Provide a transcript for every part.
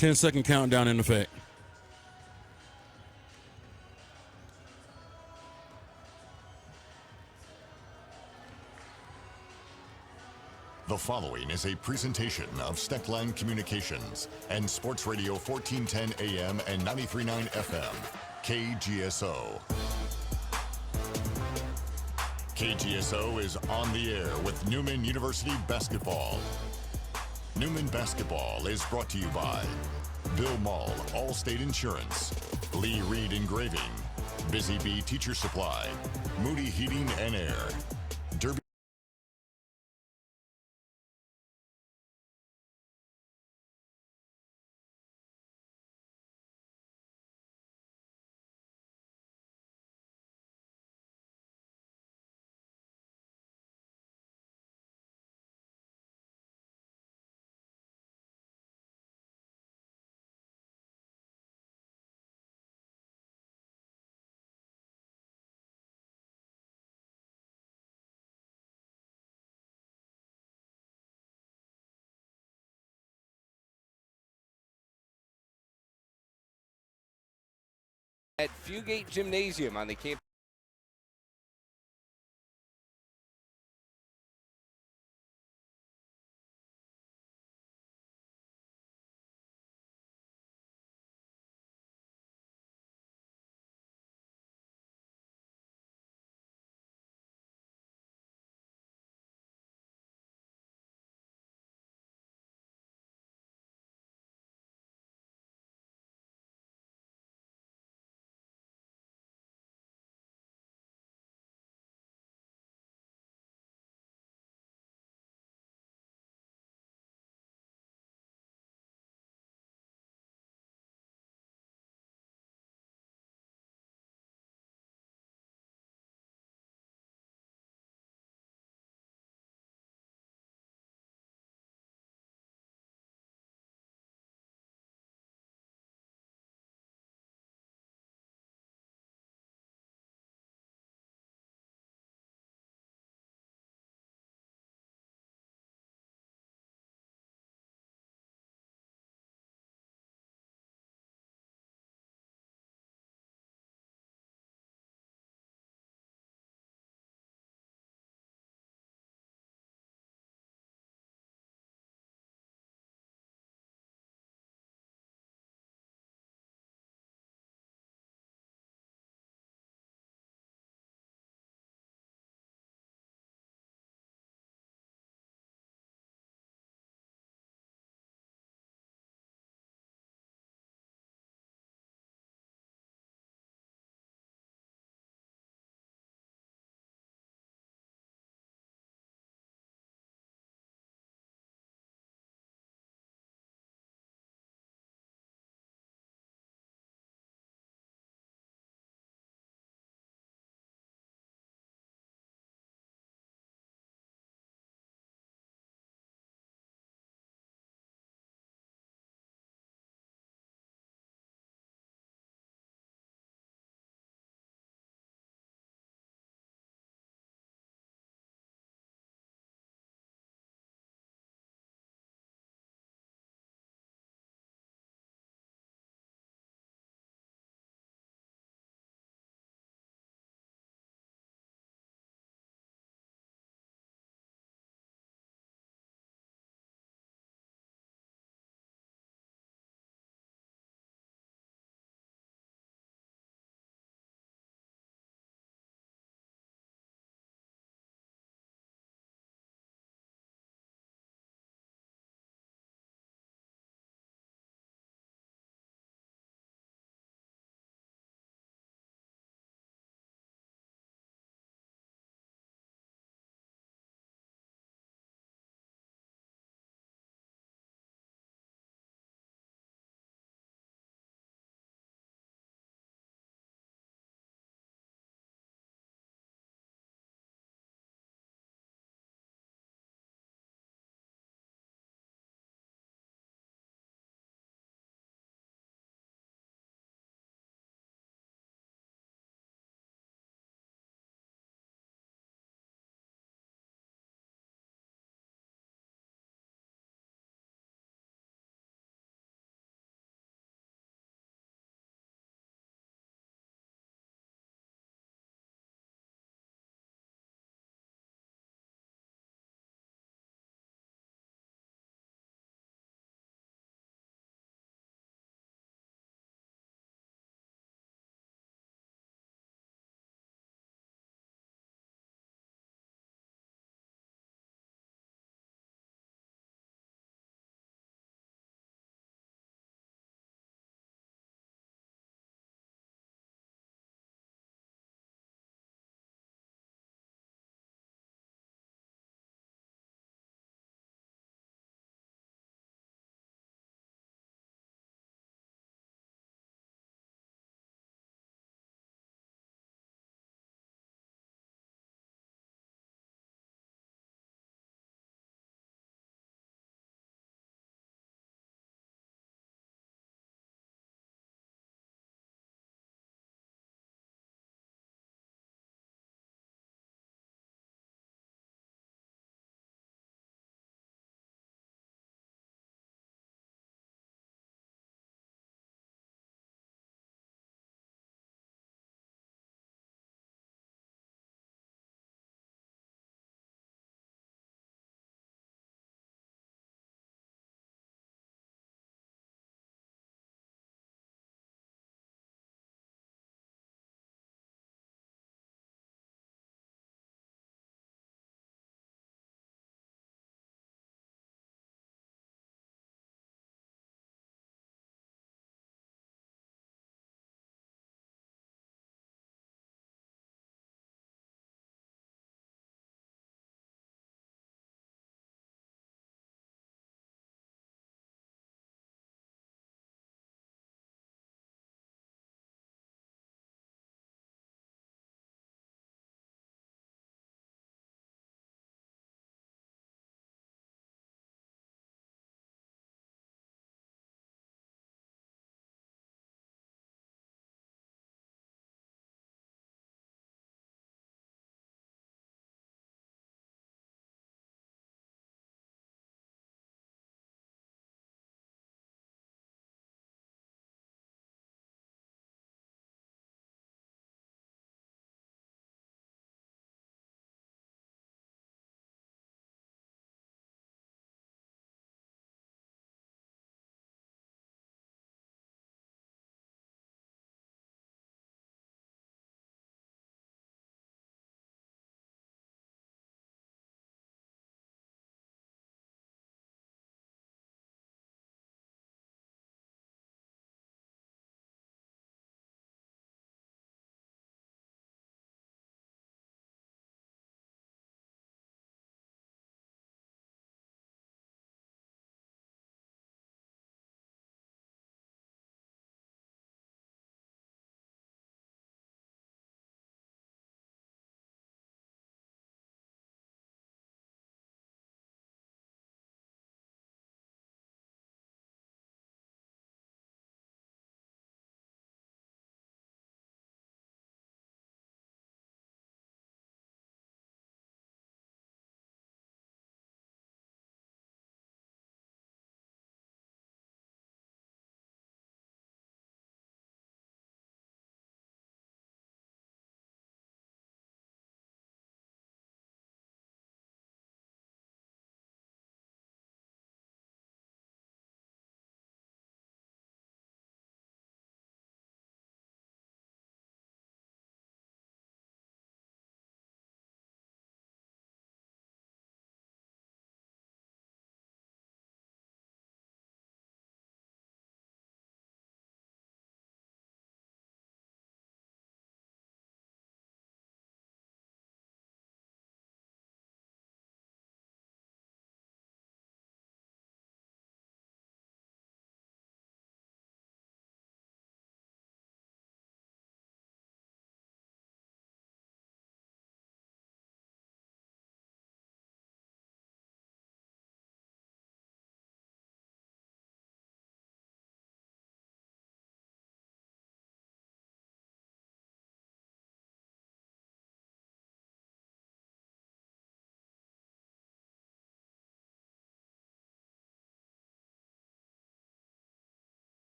10-second countdown in effect. The following is a presentation of Steckline Communications and Sports Radio 1410 AM and 93.9 FM, KGSO. KGSO is on the air with Newman University Basketball. Newman Basketball is brought to you by Bill Mall, Allstate Insurance, Lee Reed Engraving, Busy Bee Teacher Supply, Moody Heating and Air, Derby at Fugate Gymnasium on the campus.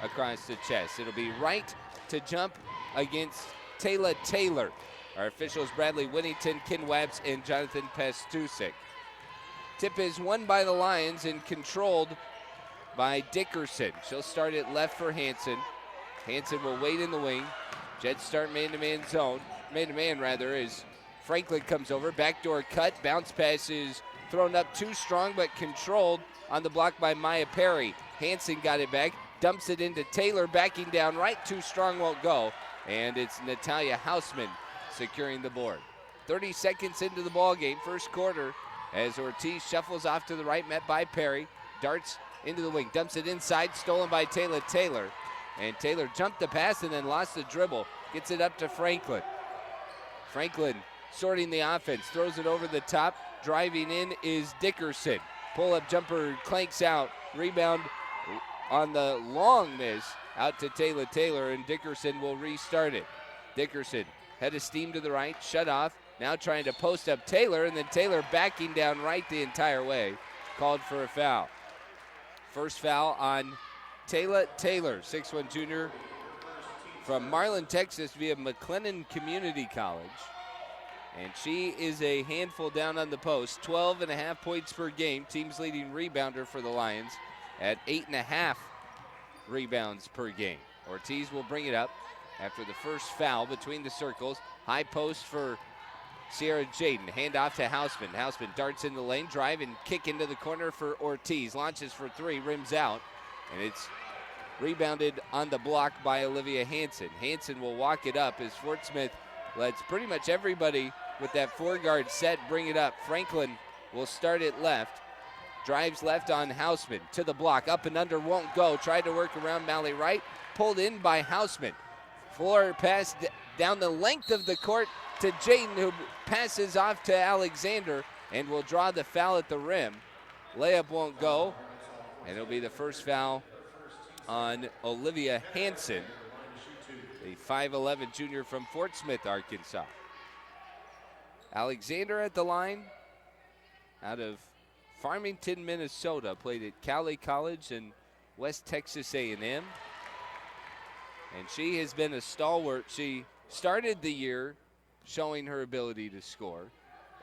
across the chest. It'll be right to jump against Taylor Taylor. Our officials, Bradley Whittington, Ken Webbs, and Jonathan Pestusik. Tip is won by the Lions and controlled by Dickerson. She'll start it left for Hanson. Hanson will wait in the wing. Jets start man-to-man zone. Man-to-man, rather, as Franklin comes over. Backdoor cut. Bounce pass is thrown up too strong, but controlled on the block by Maya Perry. Hanson got it back. Dumps it into Taylor. Backing down right. Too strong, won't go. And it's Natalia Hausman securing the board. 30 seconds into the ball game, first quarter, as Ortiz shuffles off to the right, met by Perry. Darts into the wing, dumps it inside, stolen by Taylor Taylor. And Taylor jumped the pass and then lost the dribble. Gets it up to Franklin. Franklin sorting the offense, throws it over the top. Driving in is Dickerson. Pull-up jumper clanks out. Rebound on the long miss out to Taylor Taylor, and Dickerson will restart it. Dickerson, head of steam to the right, shut off. Now trying to post up Taylor, and then Taylor backing down right the entire way. Called for a foul. First foul on Taylor Taylor, 6'1" junior from Marlin, Texas via McLennan Community College. And she is a handful down on the post, 12.5 points per game. Team's leading rebounder for the Lions at 8.5 rebounds per game. Ortiz will bring it up after the first foul between the circles. High post for Sierra Jaden. Hand off to Hausman. Hausman darts in the lane, drive and kick into the corner for Ortiz. Launches for three, rims out, and it's rebounded on the block by Olivia Hanson. Hanson will walk it up as Fort Smith lets pretty much everybody with that four-guard set bring it up. Franklin will start it left. Drives left on Hausman. To the block. Up and under, won't go. Tried to work around Mally Wright. Pulled in by Hausman. Floor pass down the length of the court to Jaden, who passes off to Alexander and will draw the foul at the rim. Layup won't go, and it'll be the first foul on Olivia Hanson, the 5'11" junior from Fort Smith, Arkansas. Alexander at the line out of Farmington, Minnesota, played at Cali College and West Texas A&M. And she has been a stalwart. She started the year showing her ability to score,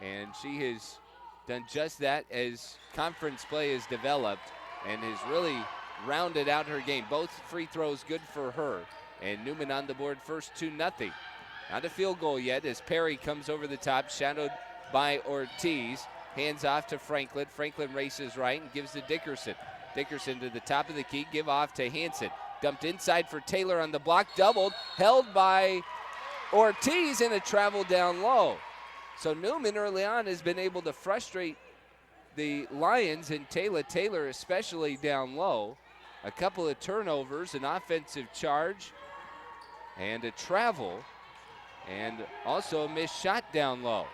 and she has done just that as conference play has developed and has really rounded out her game. Both free throws good for her, and Newman on the board first 2-0. Not a field goal yet as Perry comes over the top, shadowed by Ortiz. Hands off to Franklin. Franklin races right and gives to Dickerson. Dickerson to the top of the key, give off to Hanson. Dumped inside for Taylor on the block, doubled, held by Ortiz, and a travel down low. So Newman early on has been able to frustrate the Lions, and Taylor especially down low. A couple of turnovers, an offensive charge, and a travel, and also a missed shot down low.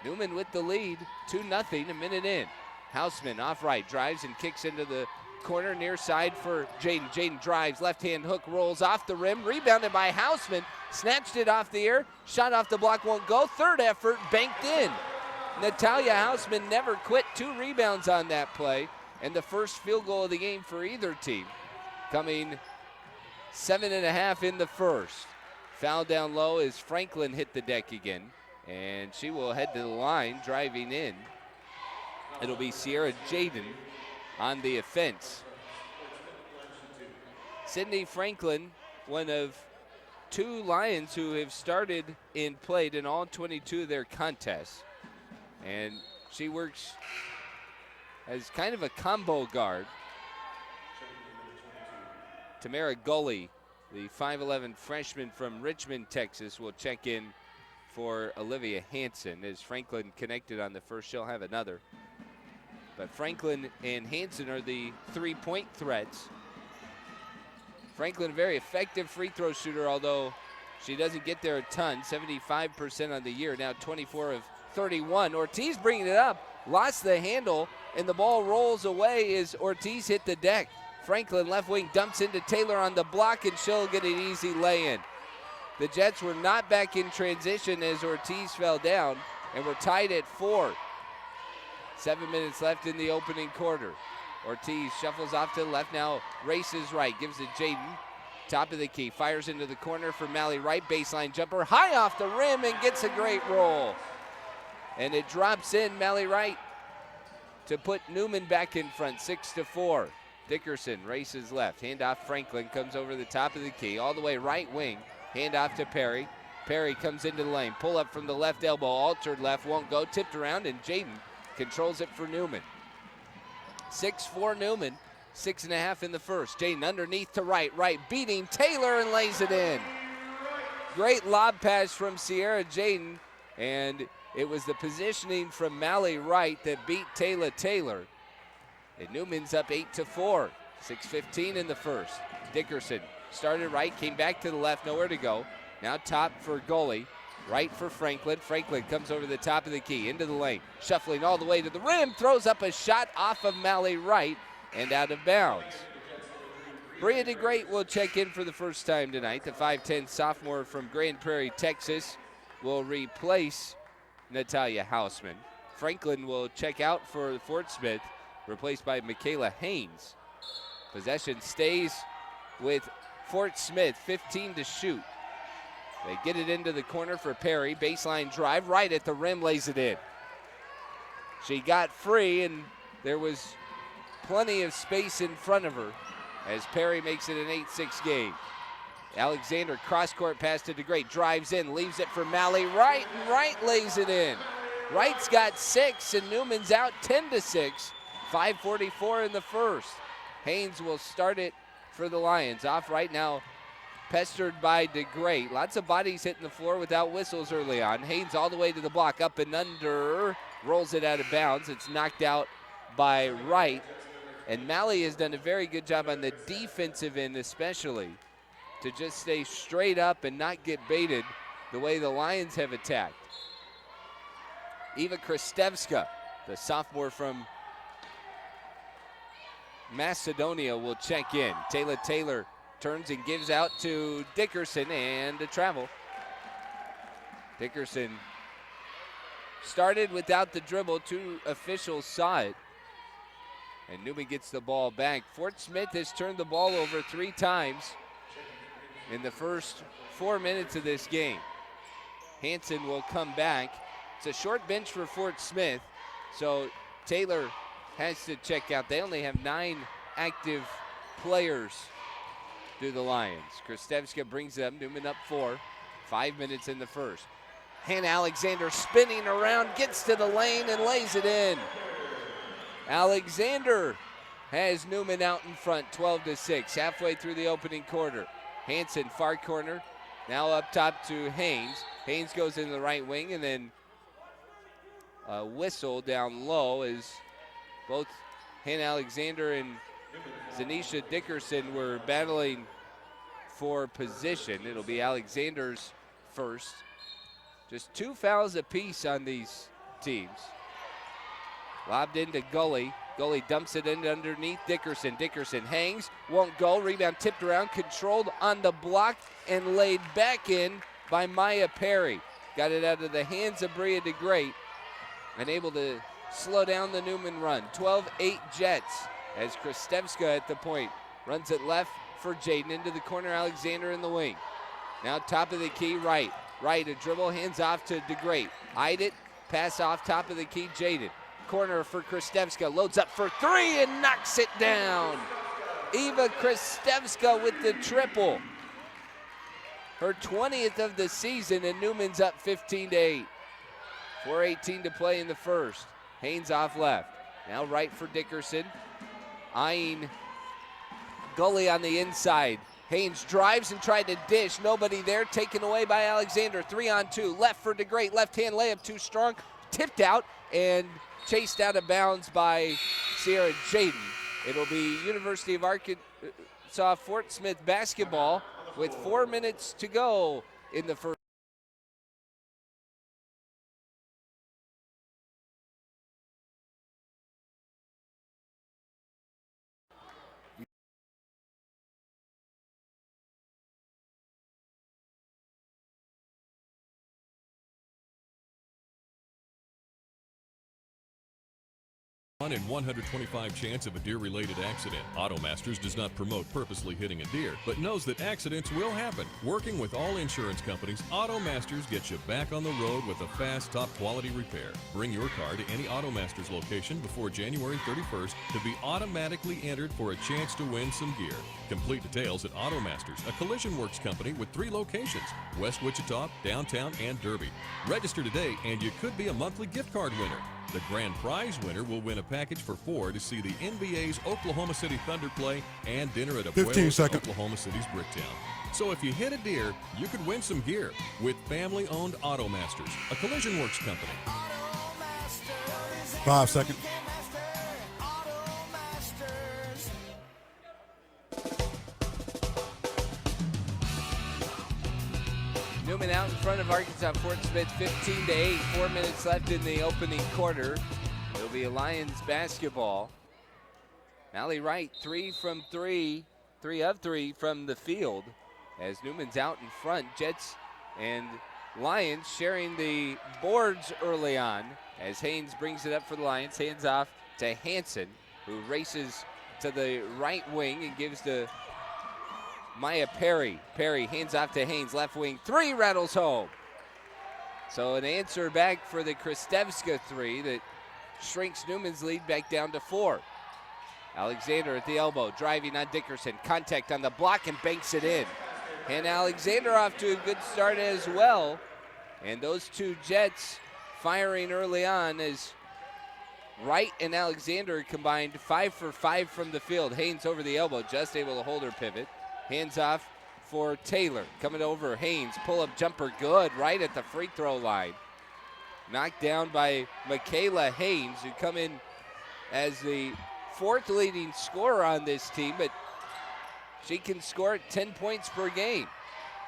Newman with the lead, 2-0, a minute in. Hausman off right, drives and kicks into the corner near side for Jaden. Jaden drives, left-hand hook, rolls off the rim, rebounded by Hausman, snatched it off the air, shot off the block, won't go. Third effort, banked in. Natalia Hausman never quit, 2 rebounds on that play, and the first field goal of the game for either team, coming 7.5 in the first. Foul down low as Franklin hit the deck again, and she will head to the line, driving in. It'll be Sierra Jaden on the offense. Sydney Franklin, one of 2 Lions who have started and played in all 22 of their contests. And she works as kind of a combo guard. Tamara Gully, the 5'11" freshman from Richmond, Texas, will check in for Olivia Hanson. As Franklin connected on the first, she'll have another. But Franklin and Hanson are the 3-point threats. Franklin, a very effective free throw shooter, although she doesn't get there a ton. 75% on the year, now 24 of 31. Ortiz bringing it up, lost the handle, and the ball rolls away as Ortiz hit the deck. Franklin left wing dumps into Taylor on the block, and she'll get an easy lay-in. The Jets were not back in transition as Ortiz fell down, and we're tied at 4. 7 minutes left in the opening quarter. Ortiz shuffles off to the left now, races right, gives it Jaden. top of the key, fires into the corner for Mally Wright, baseline jumper, high off the rim and gets a great roll. And it drops in Mally Wright to put Newman back in front, 6-4. Dickerson races left, handoff Franklin, comes over the top of the key, all the way right wing, handoff to Perry. Perry comes into the lane, pull up from the left elbow, altered left, won't go, tipped around, and Jaden controls it for Newman. 6-4 Newman, 6.5 in the first. Jaden underneath to Wright beating Taylor and lays it in. Great lob pass from Sierra Jaden, and it was the positioning from Mally Wright that beat Taylor. And Newman's up 8-4, 6:15 in the first. Dickerson started right, came back to the left, nowhere to go. Now top for goalie, right for Franklin. Franklin comes over the top of the key, into the lane, shuffling all the way to the rim, throws up a shot off of Mally Wright and out of bounds. Bria DeGreat will check in for the first time tonight. The 5'10 sophomore from Grand Prairie, Texas, will replace Natalia Hausman. Franklin will check out for Fort Smith, replaced by Michaela Haynes. Possession stays with Fort Smith, 15 to shoot. They get it into the corner for Perry. Baseline drive, right at the rim, lays it in. She got free, and there was plenty of space in front of her as Perry makes it an 8-6 game. Alexander cross-court pass to DeGreat, drives in, leaves it for Mally Wright, and Wright lays it in. Wright's got 6, and Newman's out 10-6. 5:44 in the first. Haynes will start it for the Lions. Off right now, pestered by DeGreat. Lots of bodies hitting the floor without whistles early on. Haynes all the way to the block, up and under, rolls it out of bounds. It's knocked out by Wright. And Mally has done a very good job on the defensive end especially to just stay straight up and not get baited the way the Lions have attacked. Eva Kristevska, the sophomore from Macedonia, will check in. Taylor turns and gives out to Dickerson, and a travel. Dickerson started without the dribble. 2 officials saw it. And Newman gets the ball back. Fort Smith has turned the ball over 3 times in the first 4 minutes of this game. Hanson will come back. It's a short bench for Fort Smith, so Taylor has to check out. They only have 9 active players through the Lions. Kristevska brings them. Newman up 4. 5 minutes in the first. Hannah Alexander spinning around, gets to the lane and lays it in. Alexander has Newman out in front, 12-6, halfway through the opening quarter. Hanson, far corner, now up top to Haynes. Haynes goes into the right wing, and then a whistle down low as both Hannah Alexander and Zanisha Dickerson were battling for position. It'll be Alexander's first. Just 2 fouls apiece on these teams. Lobbed into Gully. Gully dumps it in underneath Dickerson. Dickerson hangs, won't go. Rebound tipped around, controlled on the block, and laid back in by Maya Perry. Got it out of the hands of Bria DeGreat and able to slow down the Newman run. 12-8 Jets as Kristevska at the point. Runs it left for Jaden into the corner. Alexander in the wing. Now top of the key, Wright. Wright, a dribble, hands off to DeGreat. Eyed it, pass off top of the key, Jaden. Corner for Kristevska, loads up for 3 and knocks it down. Eva Kristevska with the triple. Her 20th of the season, and Newman's up 15-8. 4:18 to play in the first. Haynes off left. Now right for Dickerson. Eyeing Gully on the inside. Haynes drives and tried to dish. Nobody there. Taken away by Alexander. 3-on-2. Left for DeGreat. Left-hand layup too strong. Tipped out and chased out of bounds by Sierra Jaden. It'll be University of Arkansas Fort Smith basketball with 4 minutes to go in the first. 1 in 125 chance of a deer-related accident. AutoMasters does not promote purposely hitting a deer, but knows that accidents will happen. Working with all insurance companies, AutoMasters gets you back on the road with a fast, top-quality repair. Bring your car to any AutoMasters location before January 31st to be automatically entered for a chance to win some gear. Complete details at AutoMasters, a Collision Works company with 3 locations, West Wichita, downtown, and Derby. Register today and you could be a monthly gift card winner. The grand prize winner will win a package for 4 to see the NBA's Oklahoma City Thunder play and dinner at Abuelo's Oklahoma City's Bricktown. So if you hit a deer, you could win some gear with family-owned AutoMasters, a Collision Works company. 5 seconds. Newman out in front of Arkansas Fort Smith, 15-8. 4 minutes left in the opening quarter. It'll be Lions basketball. Mally Wright, 3 of 3 from the field. As Newman's out in front, Jets and Lions sharing the boards early on. As Haynes brings it up for the Lions, hands off to Hansen, who races to the right wing and gives to Maya Perry. Perry hands off to Haynes, left wing, 3 rattles home. So an answer back for the Kristevska 3 that shrinks Newman's lead back down to 4. Alexander at the elbow, driving on Dickerson. Contact on the block and banks it in. And Alexander off to a good start as well. And those 2 Jets firing early on as Wright and Alexander combined 5 for 5 from the field. Haynes over the elbow, just able to hold her pivot. Hands off for Taylor. Coming over, Haynes, pull-up jumper, good, right at the free throw line. Knocked down by Michaela Haynes, who come in as the 4th leading scorer on this team, but she can score 10 points per game.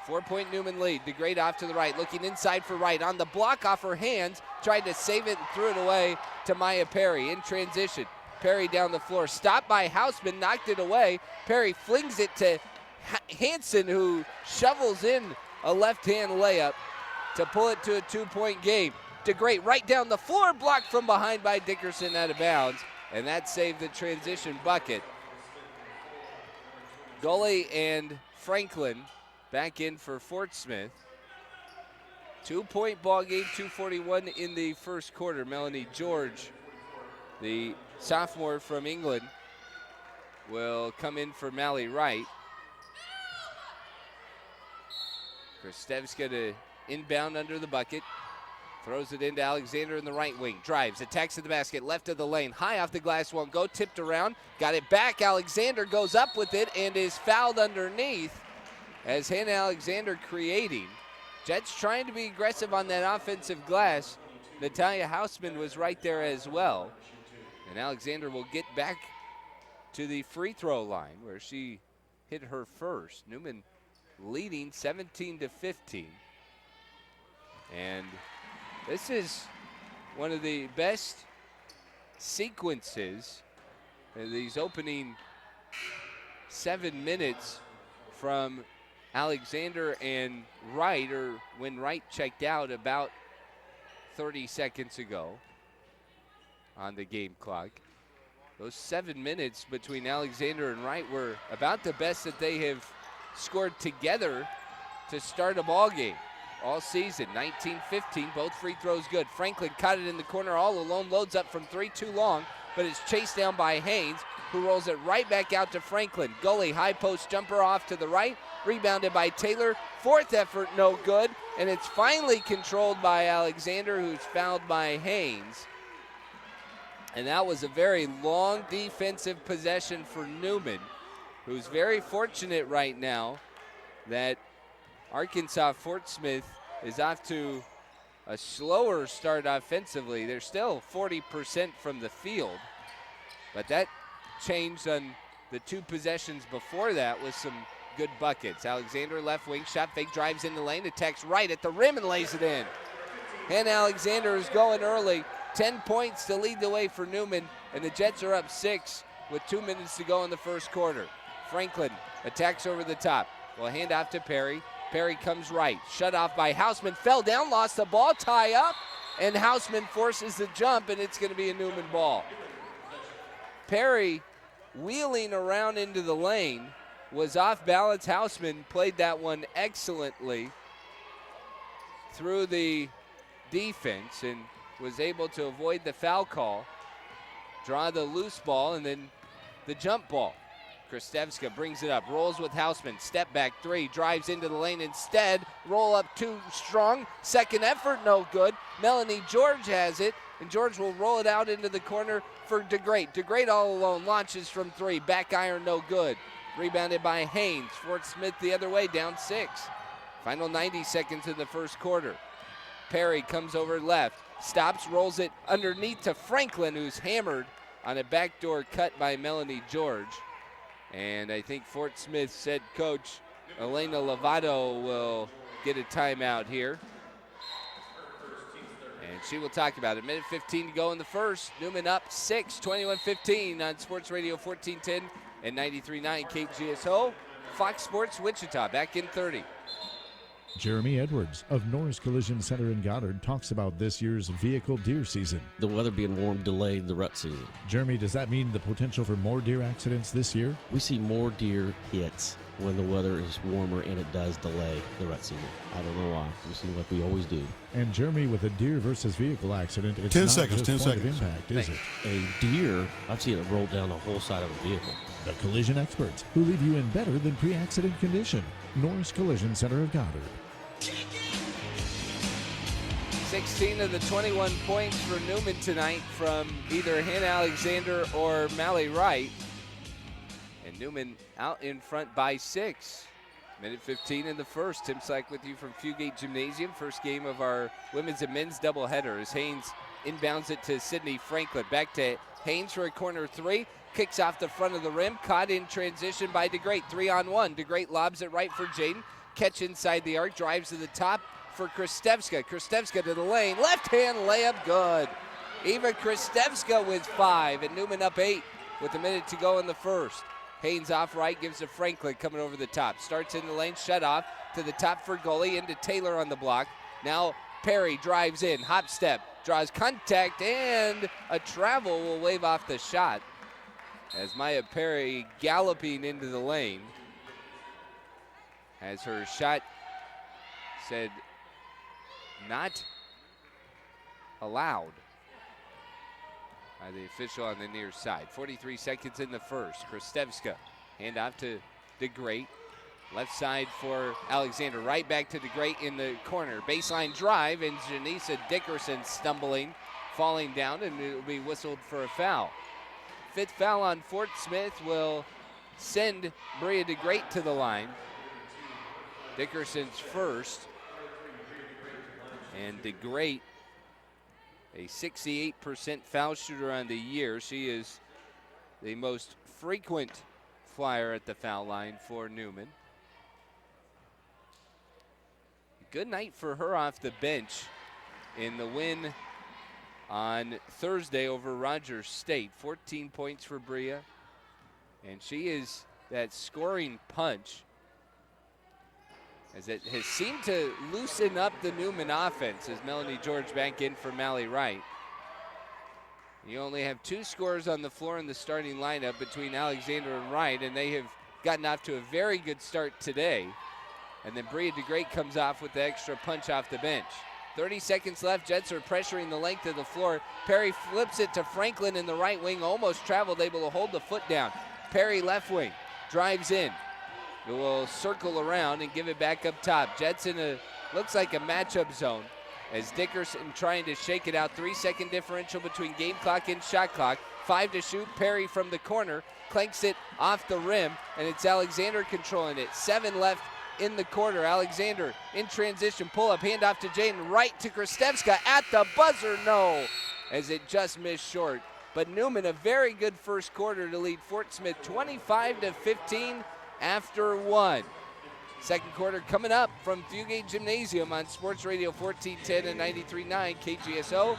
4-point Newman lead. DeGrade off to the right, looking inside for Wright. On the block off her hands, tried to save it and threw it away to Maya Perry in transition. Perry down the floor, stopped by Hausman, knocked it away. Perry flings it to Hansen, who shovels in a left-hand layup to pull it to a 2-point game. DeGrade right down the floor, blocked from behind by Dickerson out of bounds, and that saved the transition bucket. Gully and Franklin back in for Fort Smith. 2-point ball game, 2:41 in the first quarter. Melanie George, the sophomore from England, will come in for Mally Wright. Kristevska to inbound under the bucket. Throws it into Alexander in the right wing. Drives, attacks to the basket, left of the lane. High off the glass, won't go, tipped around. Got it back, Alexander goes up with it and is fouled underneath. As Hannah Alexander creating. Jets trying to be aggressive on that offensive glass. Natalia Hausman was right there as well. And Alexander will get back to the free throw line where she hit her first. Newman leading 17-15. And this is one of the best sequences in these opening 7 minutes from Alexander and Wright, or when Wright checked out about 30 seconds ago on the game clock. Those 7 minutes between Alexander and Wright were about the best that they have scored together to start a ball game all season. 19-15, both free throws good. Franklin caught it in the corner all alone, loads up from 3 too long, but it's chased down by Haynes, who rolls it right back out to Franklin. Gully, high post jumper off to the right, rebounded by Taylor. 4th effort, no good, and it's finally controlled by Alexander, who's fouled by Haynes. And that was a very long defensive possession for Newman, who's very fortunate right now that Arkansas Fort Smith is off to a slower start offensively. They're still 40% from the field, but that changed on the 2 possessions before that with some good buckets. Alexander left wing, shot fake, drives in the lane, attacks right at the rim and lays it in. And Alexander is going early. 10 points to lead the way for Newman, and the Jets are up 6 with 2 minutes to go in the first quarter. Franklin attacks over the top. Will hand off to Perry. Perry comes right. Shut off by Hausman. Fell down, lost the ball, tie up, and Hausman forces the jump, and it's going to be a Newman ball. Perry wheeling around into the lane, was off balance. Hausman played that one excellently through the defense and was able to avoid the foul call, draw the loose ball, and then the jump ball. Kristevska brings it up, rolls with Hausman, step back three, drives into the lane instead, roll up too strong, second effort no good. Melanie George has it, and George will roll it out into the corner for DeGreat. DeGreat all alone, launches from three, back iron no good. Rebounded by Haynes. Fort Smith the other way, down 6. Final 90 seconds in the first quarter. Perry comes over left, stops, rolls it underneath to Franklin, who's hammered on a backdoor cut by Melanie George. And I think Fort Smith's head coach, Elena Lovato, will get a timeout here. And she will talk about it. Minute 15 to go in the first. Newman up 6, 21-15 on Sports Radio 1410 and 93.9 KGSO. Fox Sports Wichita back in 30. Jeremy Edwards of Norris Collision Center in Goddard talks about this year's vehicle deer season. The weather being warm delayed the rut season. Jeremy, does that mean the potential for more deer accidents this year? We see more deer hits when the weather is warmer, and it does delay the rut season. I don't know why. We seem like we always do. And Jeremy, with a deer versus vehicle accident, it's 10 not seconds, just 10 point of seconds. impact, is it? A deer, I've seen it roll down the whole side of a vehicle. The collision experts who leave you in better than pre-accident condition. Norris Collision Center of Goddard. 16 of the 21 points for Newman tonight from either Hannah Alexander or Mally Wright. And Newman out in front by 6. Minute 15 in the first. Tim Slack with you from Fugate Gymnasium. First game of our women's and men's doubleheader as Haynes inbounds it to Sydney Franklin. Back to Haynes for a corner three. Kicks off the front of the rim. Caught in transition by DeGreat. 3-on-1. DeGreat lobs it right for Jaden. Catch inside the arc. Drives to the top for Kristevska. Kristevska to the lane. Left hand layup good. Eva Kristevska with 5 and Newman up 8 with a minute to go in the first. Haynes off right, gives to Franklin coming over the top. Starts in the lane, shut off to the top for goalie, into Taylor on the block. Now Perry drives in, hop step, draws contact, and a travel will wave off the shot as Maya Perry galloping into the lane has her shot said not allowed by the official on the near side. 43 seconds in the first. Kristevska, hand off to DeGreat. Left side for Alexander. Right back to DeGreat in the corner. Baseline drive, and Janisa Dickerson stumbling, falling down, and it will be whistled for a foul. 5th foul on Fort Smith will send Bria DeGreat to the line. Dickerson's first. And DeGreat, a 68% foul shooter on the year. She is the most frequent flyer at the foul line for Newman. Good night for her off the bench in the win on Thursday over Rogers State. 14 points for Bria. And she is that scoring punch, as it has seemed to loosen up the Newman offense as Melanie George back in for Mally Wright. You only have 2 scorers on the floor in the starting lineup between Alexander and Wright, and they have gotten off to a very good start today. And then Bria DeGreat comes off with the extra punch off the bench. 30 seconds left. Jets are pressuring the length of the floor. Perry flips it to Franklin in the right wing, almost traveled, able to hold the foot down. Perry left wing, drives in. It will circle around and give it back up top. Jets in a, looks like a matchup zone as Dickerson trying to shake it out. 3-second differential between game clock and shot clock. 5 to shoot. Perry from the corner clanks it off the rim, and it's Alexander controlling it. 7 left in the quarter. Alexander in transition, pull up, hand off to Jaden, right to Kristevska at the buzzer, no, as it just missed short. But Newman, a very good first quarter to lead Fort Smith 25-15 after 1. Second quarter coming up from Fugate Gymnasium on Sports Radio 1410 and 93.9 KGSO.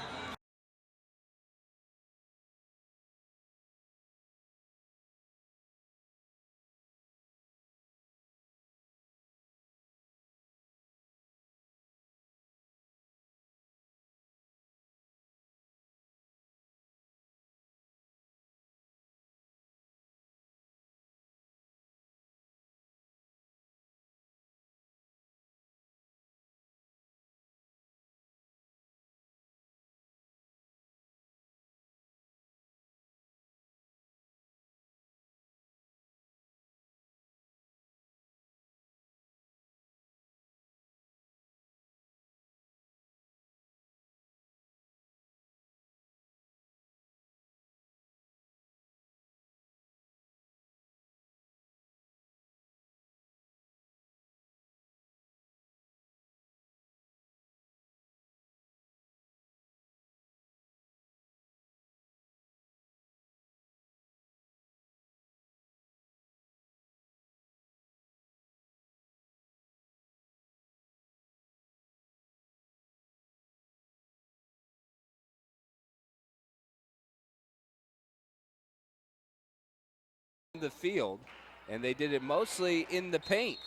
the field, and they did it mostly in the paint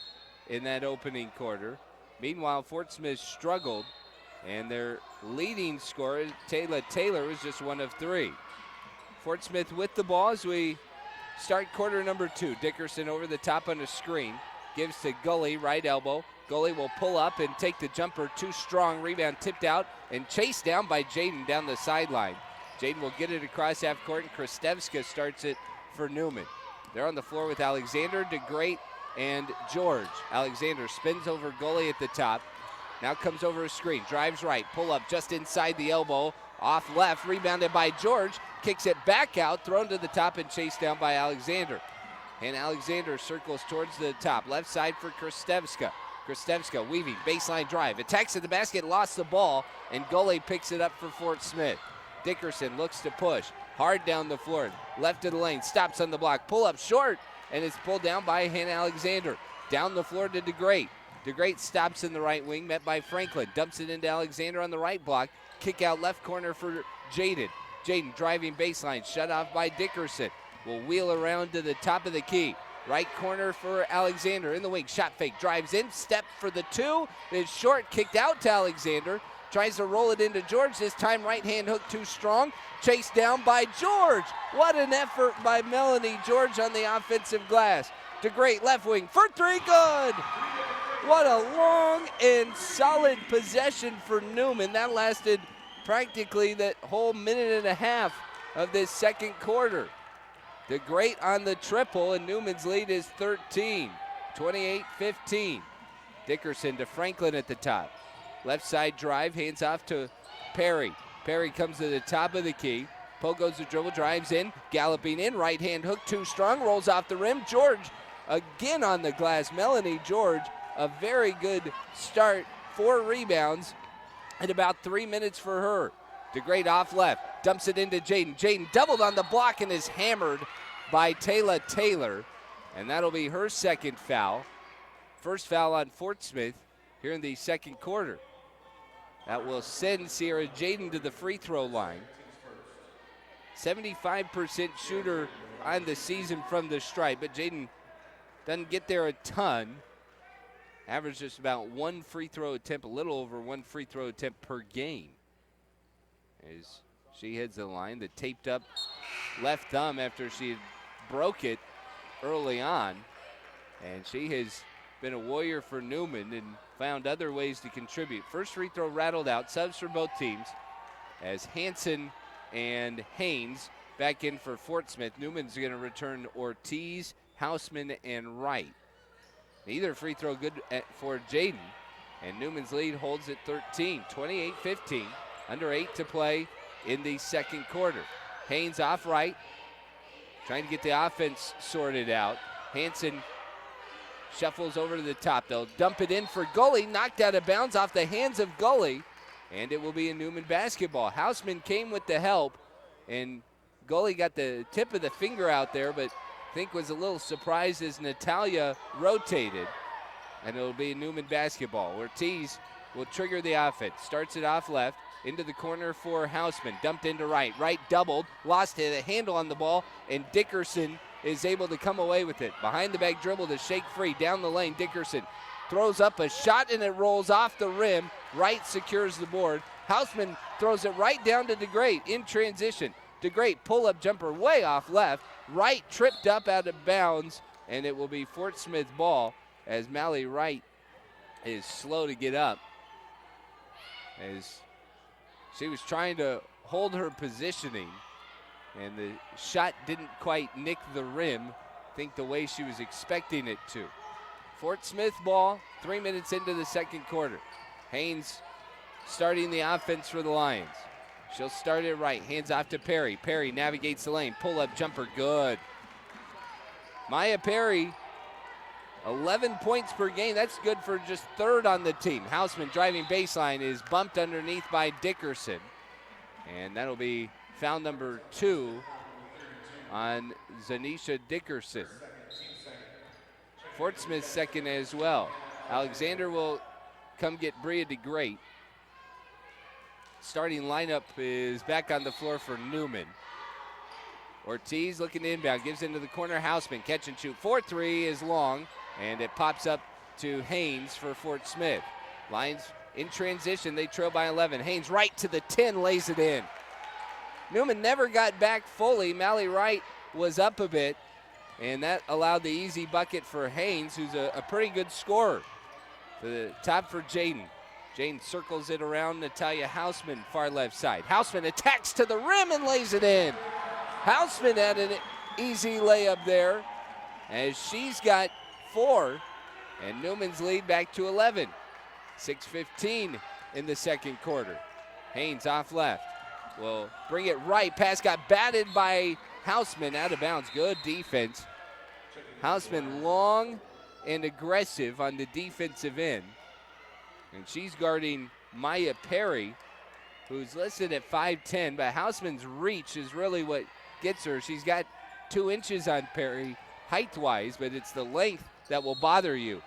in that opening quarter. Meanwhile, Fort Smith struggled, and their leading scorer, Taylor, was just 1 of 3. Fort Smith with the ball as we start quarter number 2. Dickerson over the top on a screen. Gives to Gully, right elbow. Gully will pull up and take the jumper. Too strong. Rebound tipped out and chased down by Jaden down the sideline. Jaden will get it across half court, and Kristevska starts it for Newman. They're on the floor with Alexander, DeGreat, and George. Alexander spins over Gully at the top. Now comes over a screen. Drives right. Pull up just inside the elbow. Off left. Rebounded by George. Kicks it back out. Thrown to the top and chased down by Alexander. And Alexander circles towards the top. Left side for Kristevska. Kristevska weaving. Baseline drive. Attacks at the basket. Lost the ball. And Gully picks it up for Fort Smith. Dickerson looks to push. Hard down the floor. Left of the lane. Stops on the block. Pull up short. And it's pulled down by Hannah Alexander. Down the floor to DeGreat. DeGreat stops in the right wing. Met by Franklin. Dumps it into Alexander on the right block. Kick out left corner for Jaden. Jaden driving baseline. Shut off by Dickerson. Will wheel around to the top of the key. Right corner for Alexander in the wing. Shot fake. Drives in. Step for the 2. It's short. Kicked out to Alexander. Tries to roll it into George. This time right hand hook too strong. Chased down by George. What an effort by Melanie George on the offensive glass. DeGreat left wing for 3. Good. What a long and solid possession for Newman. That lasted practically that whole minute and a half of this second quarter. DeGreat on the triple, and Newman's lead is 13, 28-15. Dickerson to Franklin at the top. Left side drive, hands off to Perry. Perry comes to the top of the key. Pogo's the dribble, drives in, galloping in, right hand hook too strong, rolls off the rim. George again on the glass. Melanie George, a very good start. 4 rebounds and about 3 minutes for her. DeGreat off left, dumps it into Jaden. Jaden doubled on the block and is hammered by Taylor. And that'll be her second foul. First foul on Fort Smith here in the second quarter. That will send Sierra Jaden to the free throw line. 75% shooter on the season from the stripe, but Jaden doesn't get there a ton. Average just about 1 free throw attempt, a little over 1 free throw attempt per game. As she heads the line, the taped up left thumb after she broke it early on. And she has been a warrior for Newman and found other ways to contribute. First free throw rattled out. Subs for both teams as Hanson and Haynes back in for Fort Smith. Newman's going to return Ortiz, Houseman, and Wright. Neither free throw good for Jaden. And Newman's lead holds at 13, 28-15. Under 8 to play in the second quarter. Haynes off right, trying to get the offense sorted out. Hanson shuffles over to the top. They'll dump it in for Gully, knocked out of bounds off the hands of Gully, and it will be a Newman basketball. Houseman came with the help, and Gully got the tip of the finger out there, but I think was a little surprised as Natalia rotated, and it'll be a Newman basketball. Ortiz will trigger the offense. Starts it off left. Into the corner for Houseman. Dumped into right. Right doubled. Lost the handle on the ball. And Dickerson is able to come away with it. Behind the back dribble to shake free. Down the lane. Dickerson throws up a shot and it rolls off the rim. Wright secures the board. Houseman throws it right down to DeGreat in transition. DeGreat pull-up jumper way off left. Wright tripped up out of bounds. And it will be Fort Smith ball as Mally Wright is slow to get up. As she was trying to hold her positioning, and the shot didn't quite nick the rim, I think the way she was expecting it to. Fort Smith ball, 3 minutes into the second quarter. Haynes starting the offense for the Lions. She'll start it right, hands off to Perry. Perry navigates the lane, pull-up jumper, good. Maya Perry, 11 points per game. That's good for just 3rd on the team. Houseman driving baseline is bumped underneath by Dickerson. And that'll be foul number 2 on Zanisha Dickerson. Fort Smith second as well. Alexander will come get Bria DeGreat. Starting lineup is back on the floor for Newman. Ortiz looking inbound, gives into the corner. Houseman, catch and shoot. 4-3 is long, and it pops up to Haynes for Fort Smith. Lions in transition, they trail by 11. Haynes right to the 10, lays it in. Newman never got back fully. Mally Wright was up a bit, and that allowed the easy bucket for Haynes, who's a pretty good scorer. To the top for Jaden. Jaden circles it around. Natalia Houseman, far left side. Houseman attacks to the rim and lays it in. Houseman had an easy layup there, as she's got 4, and Newman's lead back to 11. 6:15 in the second quarter. Haynes off left. Will bring it right. Pass got batted by Houseman, out of bounds. Good defense. Houseman long and aggressive on the defensive end. And she's guarding Maya Perry, who's listed at 5'10", but Houseman's reach is really what gets her. She's got 2 inches on Perry height-wise, but it's the length that will bother you.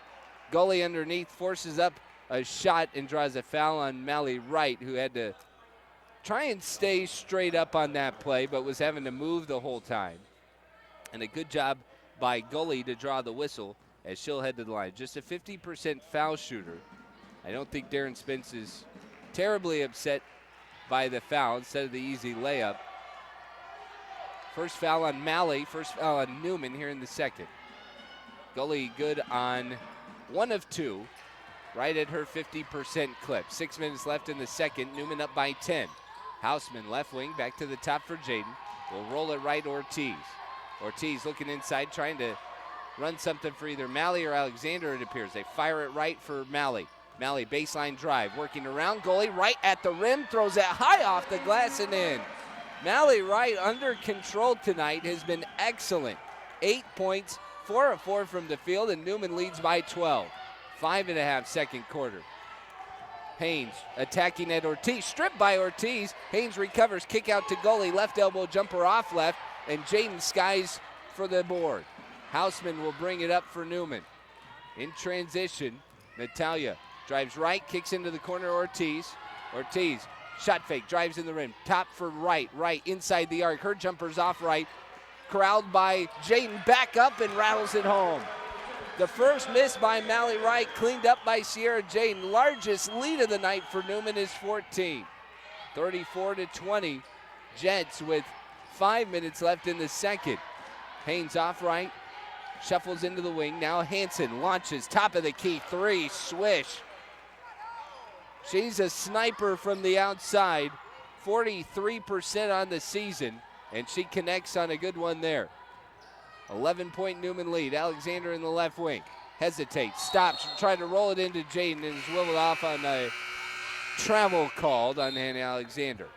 Goalie underneath forces up a shot and draws a foul on Mally Wright, who had to try and stay straight up on that play, but was having to move the whole time. And a good job by goalie to draw the whistle as she'll head to the line. Just a 50% foul shooter. I don't think Darren Spence is terribly upset by the foul instead of the easy layup. First foul on Mally, first foul on Newman here in the second. Goalie good on 1 of 2, right at her 50% clip. 6 minutes left in the second. Newman up by 10. Houseman left wing, back to the top for Jaden. Will roll it right, Ortiz. Ortiz looking inside, trying to run something for either Mally or Alexander, it appears. They fire it right for Mally. Mally baseline drive, working around goalie, right at the rim, throws it high off the glass and in. Mally Wright under control tonight has been excellent. 8 points, 4 of 4 from the field, and Newman leads by 12. 5.5 second quarter. Haynes attacking at Ortiz, stripped by Ortiz. Haynes recovers, kick out to goalie, left elbow jumper off left, and Jaden skies for the board. Houseman will bring it up for Newman. In transition, Natalia drives right, kicks into the corner, Ortiz. Ortiz, shot fake, drives in the rim, top for right inside the arc. Her jumper's off right, corralled by Jaden, back up and rattles it home. The first miss by Mally Wright, cleaned up by Sierra Jaden. Largest lead of the night for Newman is 14. 34-20, Jets with 5 minutes left in the second. Haynes off right, shuffles into the wing. Now Hanson launches, top of the key, 3, swish. She's a sniper from the outside, 43% on the season, and she connects on a good one there. 11-point Newman lead. Alexander in the left wing. Hesitates, stops, trying to roll it into Jaden, and is wheeled off on a travel called on Hannah Alexander.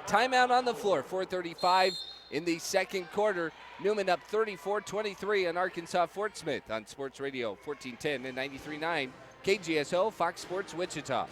Timeout on the floor, 4:35 in the second quarter. Newman up 34-23 on Arkansas Fort Smith on Sports Radio 1410 and 93.9 KGSO, Fox Sports Wichita.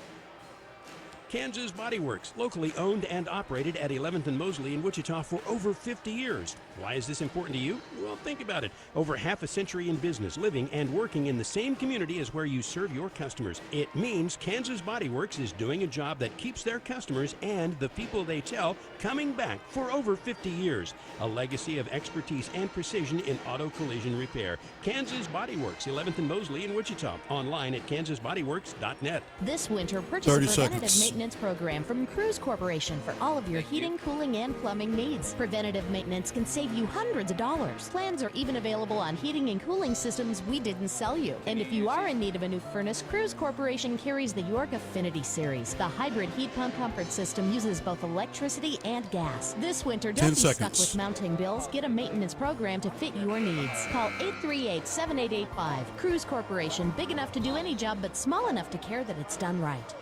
Kansas Body Works, locally owned and operated at 11th and Mosley in Wichita for over 50 years. Why is this important to you? Well, think about it. Over half a century in business, living and working in the same community as where you serve your customers. It means Kansas Body Works is doing a job that keeps their customers and the people they tell coming back for over 50 years. A legacy of expertise and precision in auto collision repair. Kansas Body Works, 11th and Mosley in Wichita. Online at kansasbodyworks.net. This winter, purchase a preventative maintenance program from Cruise Corporation for all of your heating, cooling, and plumbing needs. Preventative maintenance can save you hundreds of dollars. Plans are even available on heating and cooling systems we didn't sell you. And if you are in need of a new furnace, Cruise Corporation carries the York Affinity Series. The hybrid heat pump comfort system uses both electricity and gas. This winter, don't be stuck with mounting bills. Get a maintenance program to fit your needs. Call 838-7885. Cruise Corporation, big enough to do any job but small enough to care that it's done right.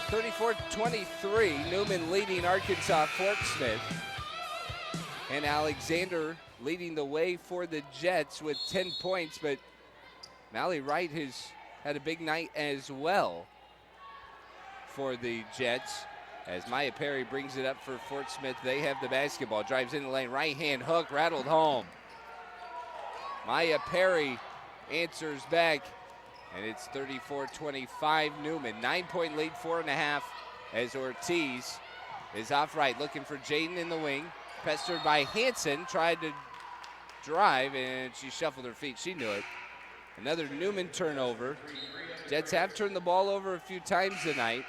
(34-23), Newman leading Arkansas Fort Smith. And Alexander leading the way for the Jets with 10 points, but Mally Wright has had a big night as well for the Jets. As Maya Perry brings it up for Fort Smith, they have the basketball, drives in the lane, right hand hook, rattled home. Maya Perry answers back, and it's 34-25 Newman. 9-point lead, 4.5 as Ortiz is off right, looking for Jaden in the wing. Pestered by Hanson, tried to drive, and she shuffled her feet. She knew it. Another Newman turnover. Jets have turned the ball over a few times tonight.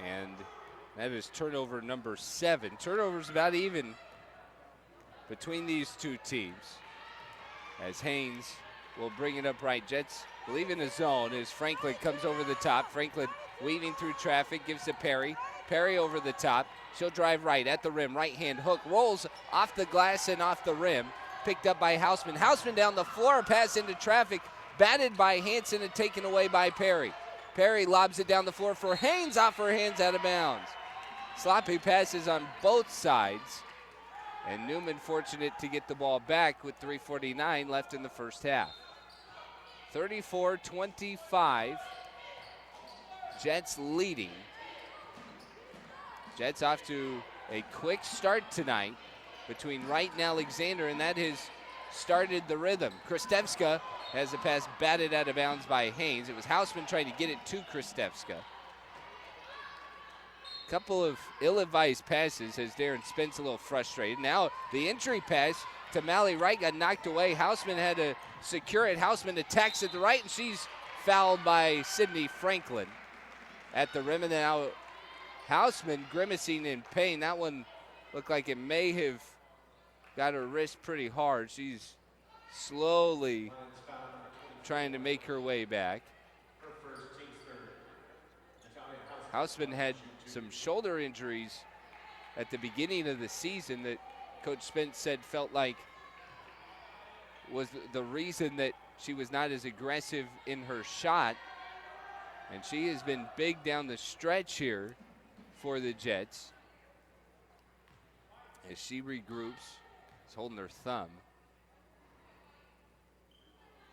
And that is turnover number 7. Turnovers about even between these two teams. As Haynes will bring it up right. Jets believe in a zone as Franklin comes over the top. Franklin weaving through traffic, gives to Perry. Perry over the top. She'll drive right at the rim. Right hand hook rolls off the glass and off the rim. Picked up by Hausman. Hausman down the floor, pass into traffic. Batted by Hanson and taken away by Perry. Perry lobs it down the floor for Haynes, off her hands, out of bounds. Sloppy passes on both sides. And Newman fortunate to get the ball back with 3:49 left in the first half. 34-25. Jets leading. Jets off to a quick start tonight between Wright and Alexander, and that has started the rhythm. Kristevska has the pass batted out of bounds by Haynes. It was Hausman trying to get it to Kristevska. Couple of ill-advised passes as Darren Spence a little frustrated. Now the entry pass to Mally Wright got knocked away. Hausman had to secure it. Hausman attacks at the right, and she's fouled by Sydney Franklin at the rim. And now Hausman grimacing in pain. That one looked like it may have got her wrist pretty hard. She's slowly trying to make her way back. Hausman had some shoulder injuries at the beginning of the season that Coach Spence said felt like was the reason that she was not as aggressive in her shot. And she has been big down the stretch here for the Jets. As she regroups, is holding her thumb.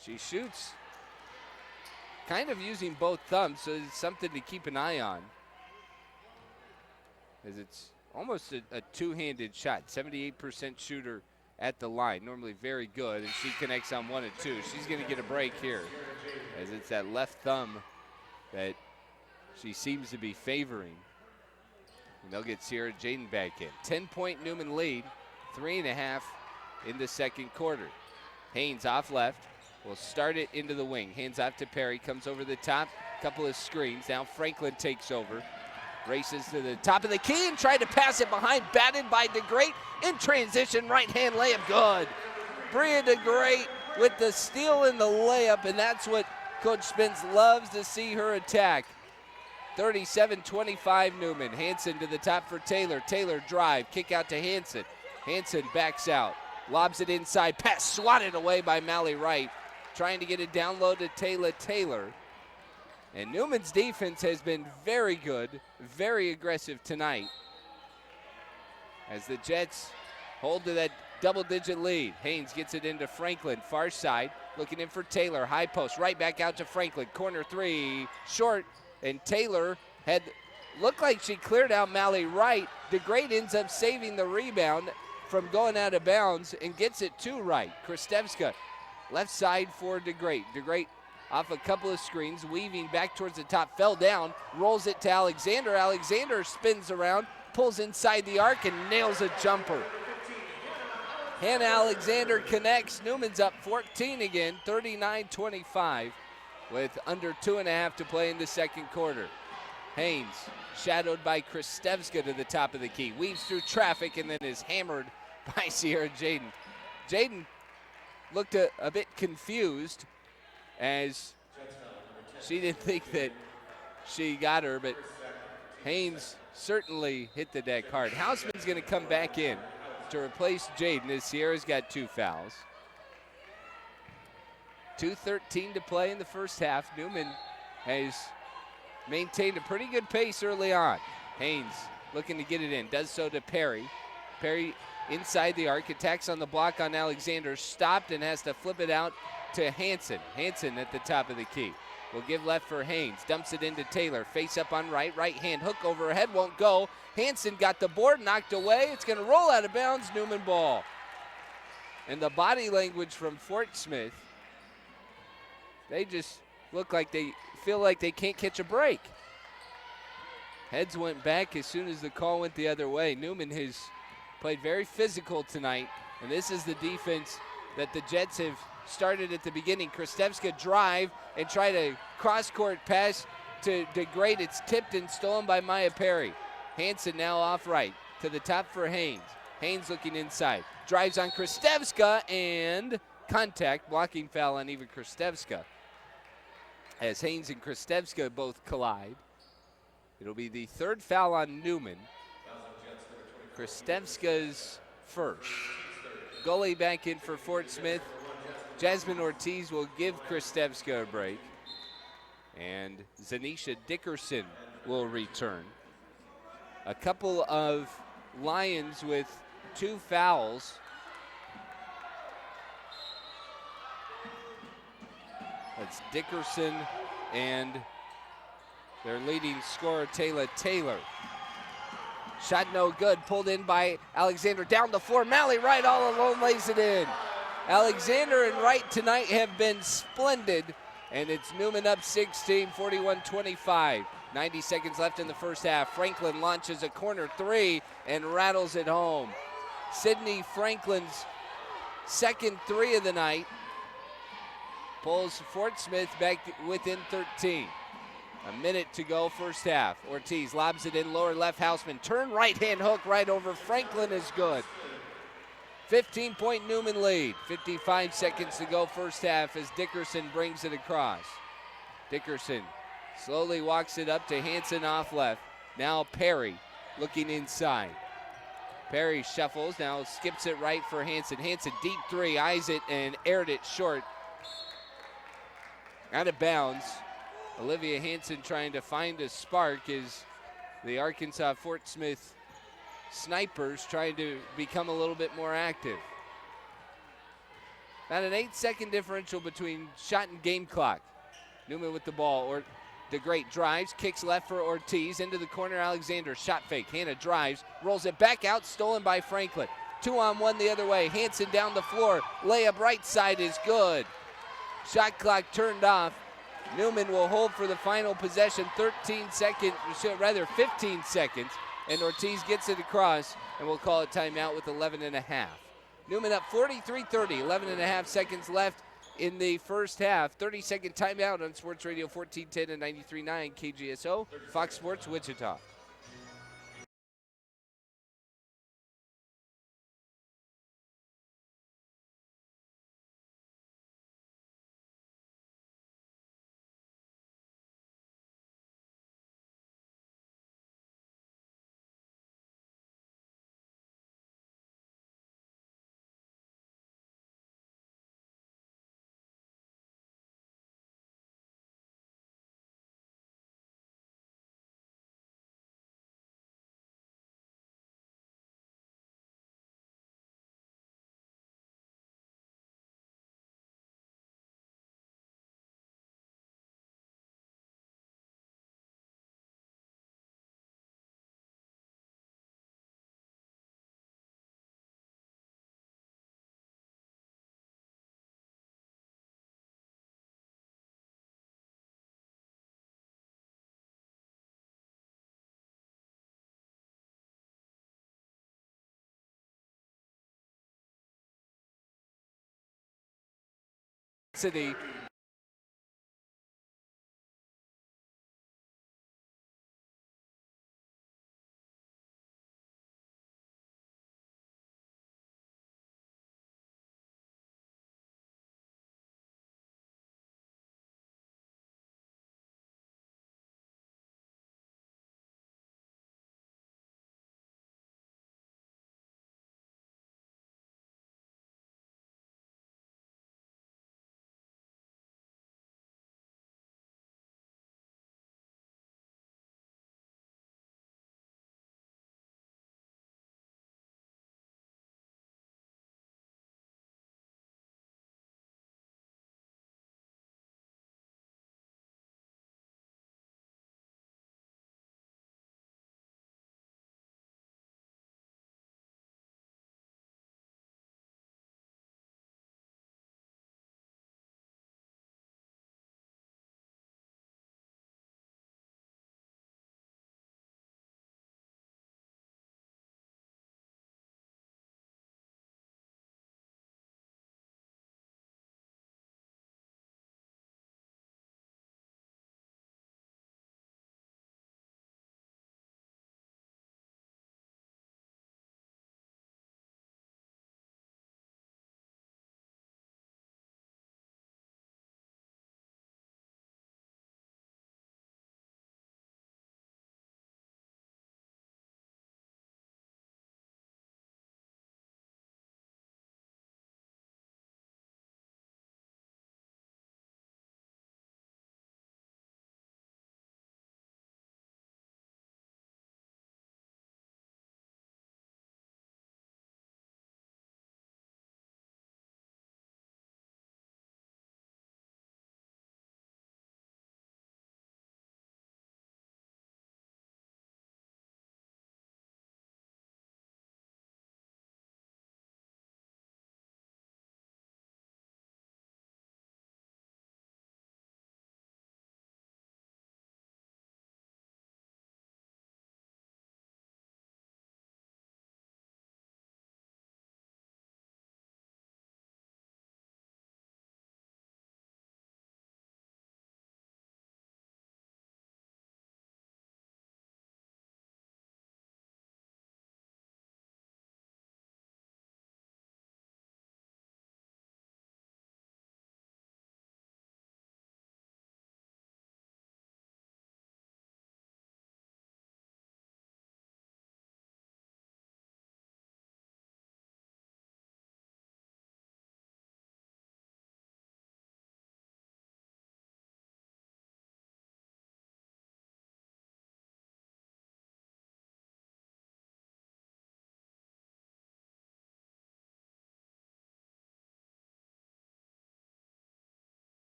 She shoots kind of using both thumbs, so it's something to keep an eye on. As it's almost a two-handed shot. 78% shooter at the line. Normally very good, and she connects on 1 and 2. She's going to get a break here, as it's that left thumb that she seems to be favoring. And they'll get Sierra Jaden back in. 10-point Newman lead, 3.5 in the second quarter. Haynes off left, will start it into the wing. Hands off to Perry, comes over the top, couple of screens. Now Franklin takes over. Races to the top of the key and tried to pass it behind, batted by DeGreat in transition, right hand layup, good. Bria DeGreat with the steal and the layup, and that's what Coach Spence loves to see her attack. 37-25 Newman. Hanson to the top for Taylor. Taylor drive, kick out to Hanson. Hanson backs out, lobs it inside, pass swatted away by Mally Wright, trying to get it down low to Taylor. And Newman's defense has been very good, very aggressive tonight, as the Jets hold to that double-digit lead. Haynes gets it into Franklin, far side, looking in for Taylor, high post, right back out to Franklin, corner three, short, and Taylor had looked like she cleared out Mally Wright. DeGreat ends up saving the rebound from going out of bounds and gets it to Wright. Kristevska, left side for DeGreat. DeGreat off a couple of screens, weaving back towards the top, fell down, rolls it to Alexander. Alexander spins around, pulls inside the arc, and nails a jumper. Hannah Alexander connects. Newman's up 14 again, 39-25, with under 2.5 to play in the second quarter. Haynes, shadowed by Kristevska to the top of the key, weaves through traffic and then is hammered by Sierra Jaden. Jaden looked a bit confused, as she didn't think that she got her, but Haynes certainly hit the deck hard. Hausman's going to come back in to replace Jaden, as Sierra's got 2 fouls. 2:13 to play in the first half. Newman has maintained a pretty good pace early on. Haynes looking to get it in, does so to Perry. Perry inside the arc, attacks on the block on Alexander, stopped and has to flip it out to Hanson. Hanson at the top of the key. Will give left for Haynes. Dumps it into Taylor. Face up on right. Right hand hook overhead. Won't go. Hanson got the board knocked away. It's going to roll out of bounds. Newman ball. And the body language from Fort Smith They just look like they feel like they can't catch a break. Heads went back as soon as the call went the other way. Newman has played very physical tonight, and this is the defense that the Jets have started at the beginning. Kristevska drive and try to cross-court pass to DeGrade. It's tipped and stolen by Maya Perry. Hanson now off right to the top for Haynes. Haynes looking inside. Drives on Kristevska and contact, blocking foul on Eva Kristevska. As Haynes and Kristevska both collide. It'll be the third foul on Newman. Kristevska's first. Gully back in for Fort Smith. Jasmine Ortiz will give Kristevska a break. And Zanisha Dickerson will return. A couple of Lions with 2 fouls. That's Dickerson and their leading scorer, Taylor Taylor. Shot no good, pulled in by Alexander. Down the floor, Mally Wright all alone lays it in. Alexander and Wright tonight have been splendid, and it's Newman up 16, 41-25. 90 seconds left in the first half. Franklin launches a corner 3 and rattles it home. Sydney Franklin's second 3 of the night pulls Fort Smith back within 13. A minute to go, first half. Ortiz lobs it in lower left. Houseman turn right hand hook right over. Franklin is good. 15-point Newman lead. 55 seconds to go, first half, as Dickerson brings it across. Dickerson slowly walks it up to Hanson off left. Now Perry looking inside. Perry shuffles, now skips it right for Hanson. Hanson deep 3, eyes it and aired it short. Out of bounds. Olivia Hanson trying to find a spark as the Arkansas Fort Smith Snipers trying to become a little bit more active. About an 8-second differential between shot and game clock. Newman with the ball, or DeGrade drives, kicks left for Ortiz, into the corner, Alexander, shot fake. Hannah drives, rolls it back out, stolen by Franklin. 2-on-1 the other way, Hanson down the floor, layup right side is good. Shot clock turned off. Newman will hold for the final possession, 15 seconds, and Ortiz gets it across, and we'll call it timeout with 11 and a half. Newman up 43-30, 11 and a half seconds left in the first half. 30-second timeout on Sports Radio 1410 and 93.9 KGSO, Fox Sports Wichita. City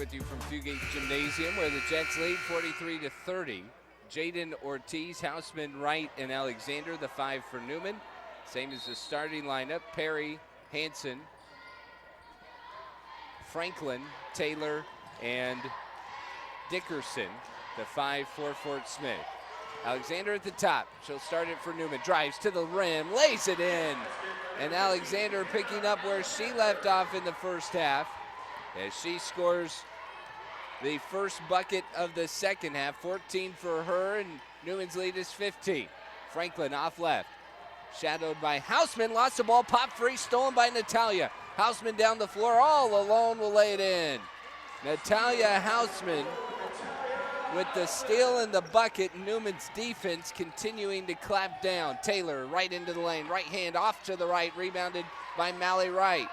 with you from Fugate Gymnasium, where the Jets lead 43-30. Jaden Ortiz, Houseman, Wright, and Alexander, the 5 for Newman. Same as the starting lineup: Perry, Hanson, Franklin, Taylor, and Dickerson, the 5 for Fort Smith. Alexander at the top. She'll start it for Newman. Drives to the rim, lays it in. And Alexander picking up where she left off in the first half as she scores the first bucket of the second half. 14 for her, and Newman's lead is 15. Franklin off left. Shadowed by Houseman. Lost the ball. Pop free. Stolen by Natalia. Houseman down the floor. All alone will lay it in. Natalia Houseman with the steal and the bucket. Newman's defense continuing to clap down. Taylor right into the lane. Right hand off to the right. Rebounded by Mally Wright.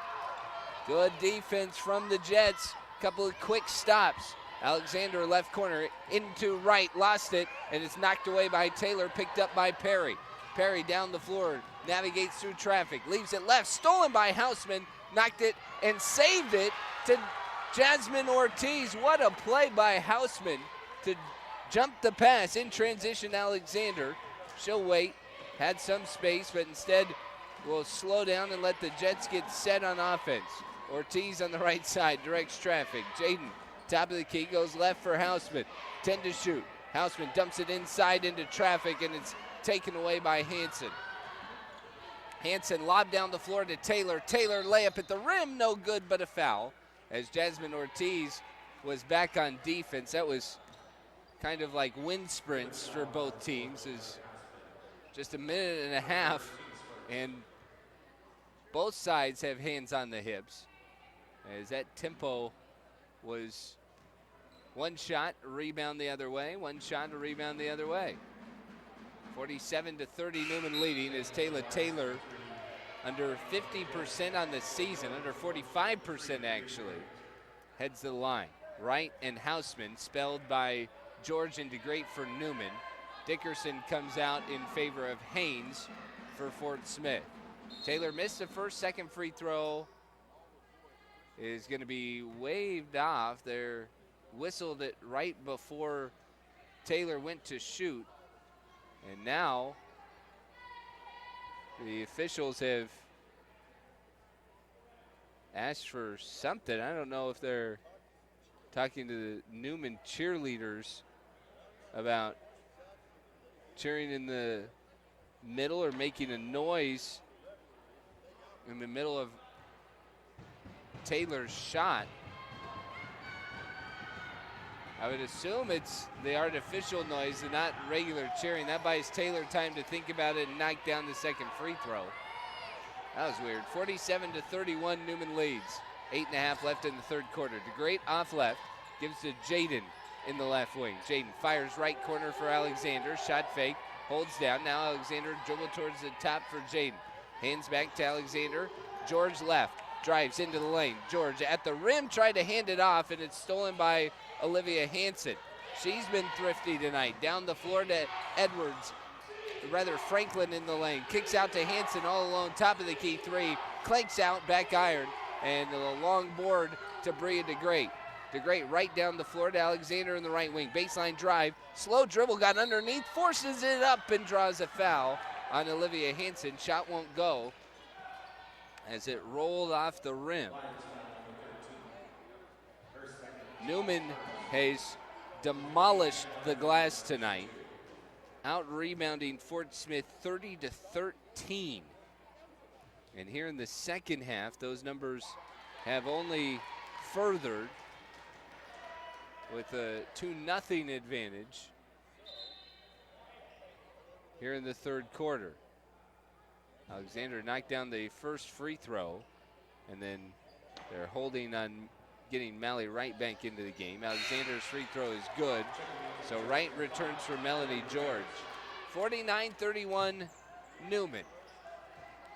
Good defense from the Jets. Couple of quick stops. Alexander left corner into right. Lost it, and it's knocked away by Taylor. Picked up by Perry. Perry down the floor. Navigates through traffic. Leaves it left. Stolen by Houseman. Knocked it and saved it to Jasmine Ortiz. What a play by Houseman to jump the pass in transition. Alexander, she'll wait, had some space, but instead will slow down and let the Jets get set on offense. Ortiz on the right side directs traffic. Jaden, top of the key, goes left for Houseman. 10 to shoot. Houseman dumps it inside into traffic, and it's taken away by Hanson. Hanson lobbed down the floor to Taylor. Taylor layup at the rim, no good, but a foul. As Jasmine Ortiz was back on defense. That was kind of like wind sprints for both teams. Is just a minute and a half, and both sides have hands on the hips. As that tempo was one shot, a rebound the other way, one shot, a rebound the other way. 47-30 Newman leading as Taylor under 50% on the season, under 45% actually, heads to the line. Wright and Houseman spelled by George and DeGreat for Newman. Dickerson comes out in favor of Haynes for Fort Smith. Taylor missed the first, second free throw is going to be waved off. They're whistled it right before Taylor went to shoot. And now the officials have asked for something. I don't know if they're talking to the Newman cheerleaders about cheering in the middle or making a noise in the middle of Taylor's shot. I would assume it's the artificial noise and not regular cheering. That buys Taylor time to think about it and knock down the second free throw. That was weird. 47-31, Newman leads. 8.5 left in the third quarter. DeGreat off left, gives to Jaden in the left wing. Jaden fires right corner for Alexander. Shot fake, holds down. Now Alexander dribble towards the top for Jaden. Hands back to Alexander. George left, drives into the lane. George at the rim, tried to hand it off, and it's stolen by Olivia Hanson. She's been thrifty tonight. Down the floor to Edwards. Rather, Franklin in the lane. Kicks out to Hanson all alone. Top of the key three. Clanks out, back iron. And a long board to Bria DeGreat. DeGreat right down the floor to Alexander in the right wing. Baseline drive. Slow dribble, got underneath. Forces it up and draws a foul on Olivia Hanson. Shot won't go as it rolled off the rim. Newman has demolished the glass tonight, out-rebounding Fort Smith 30-13. And here in the second half, those numbers have only furthered with a 2-0 advantage here in the third quarter. Alexander knocked down the first free throw, and then they're holding on getting Mally Wright back into the game. Alexander's free throw is good, so Wright returns for Melanie George. 49-31 Newman.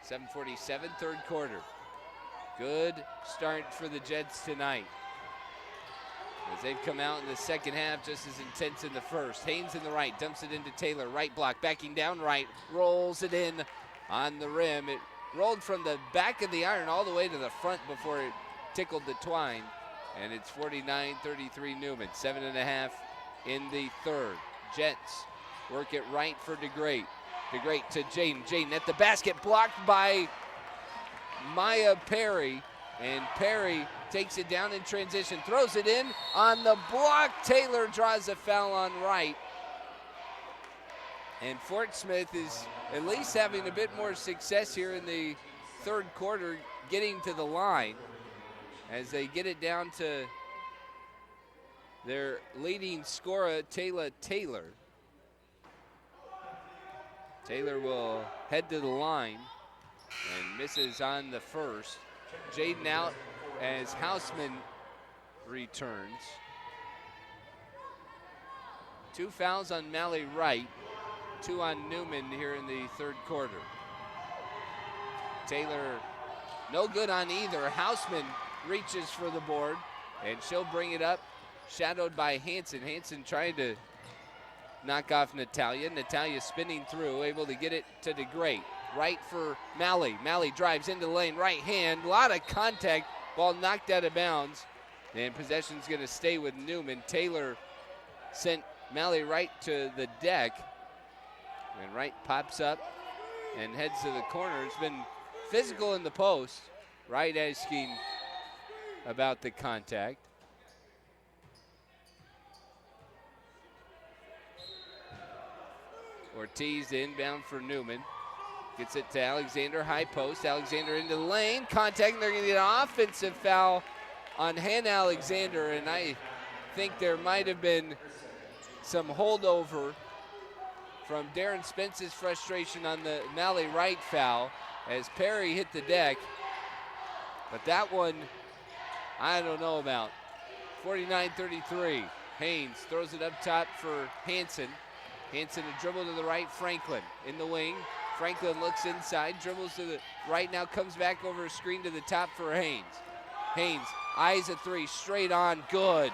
7:47 third quarter. Good start for the Jets tonight, as they've come out in the second half just as intense in the first. Haynes in the right, dumps it into Taylor. Right block, backing down right, rolls it in on the rim. It rolled from the back of the iron all the way to the front before it tickled the twine. And it's 49-33 Newman. 7.5 in the third. Jets work it right for DeGrate. DeGrate to Jaden. Jaden at the basket, blocked by Maya Perry. And Perry takes it down in transition, throws it in on the block. Taylor draws a foul on Wright. And Fort Smith is at least having a bit more success here in the third quarter, getting to the line as they get it down to their leading scorer, Taylor Taylor. Taylor will head to the line and misses on the first. Jaden out as Houseman returns. 2 fouls on Mally Wright, 2 on Newman here in the third quarter. Taylor no good on either. Houseman reaches for the board, and she'll bring it up, shadowed by Hanson. Hanson trying to knock off Natalia. Natalia spinning through, able to get it to DeGrate. Right for Mally. Mally drives into the lane, right hand. A lot of contact, ball knocked out of bounds. And possession's gonna stay with Newman. Taylor sent Mally right to the deck. And Wright pops up and heads to the corner. It's been physical in the post. Wright asking about the contact. Ortiz the inbound for Newman. Gets it to Alexander, high post. Alexander into the lane, contact, and they're gonna get an offensive foul on Hannah Alexander, and I think there might have been some holdover from Darren Spence's frustration on the Mally Wright foul as Perry hit the deck. But that one, I don't know about. 49-33. Haynes throws it up top for Hanson. Hanson a dribble to the right, Franklin in the wing. Franklin looks inside, dribbles to the right, now comes back over a screen to the top for Haynes. Haynes eyes a three, straight on, good.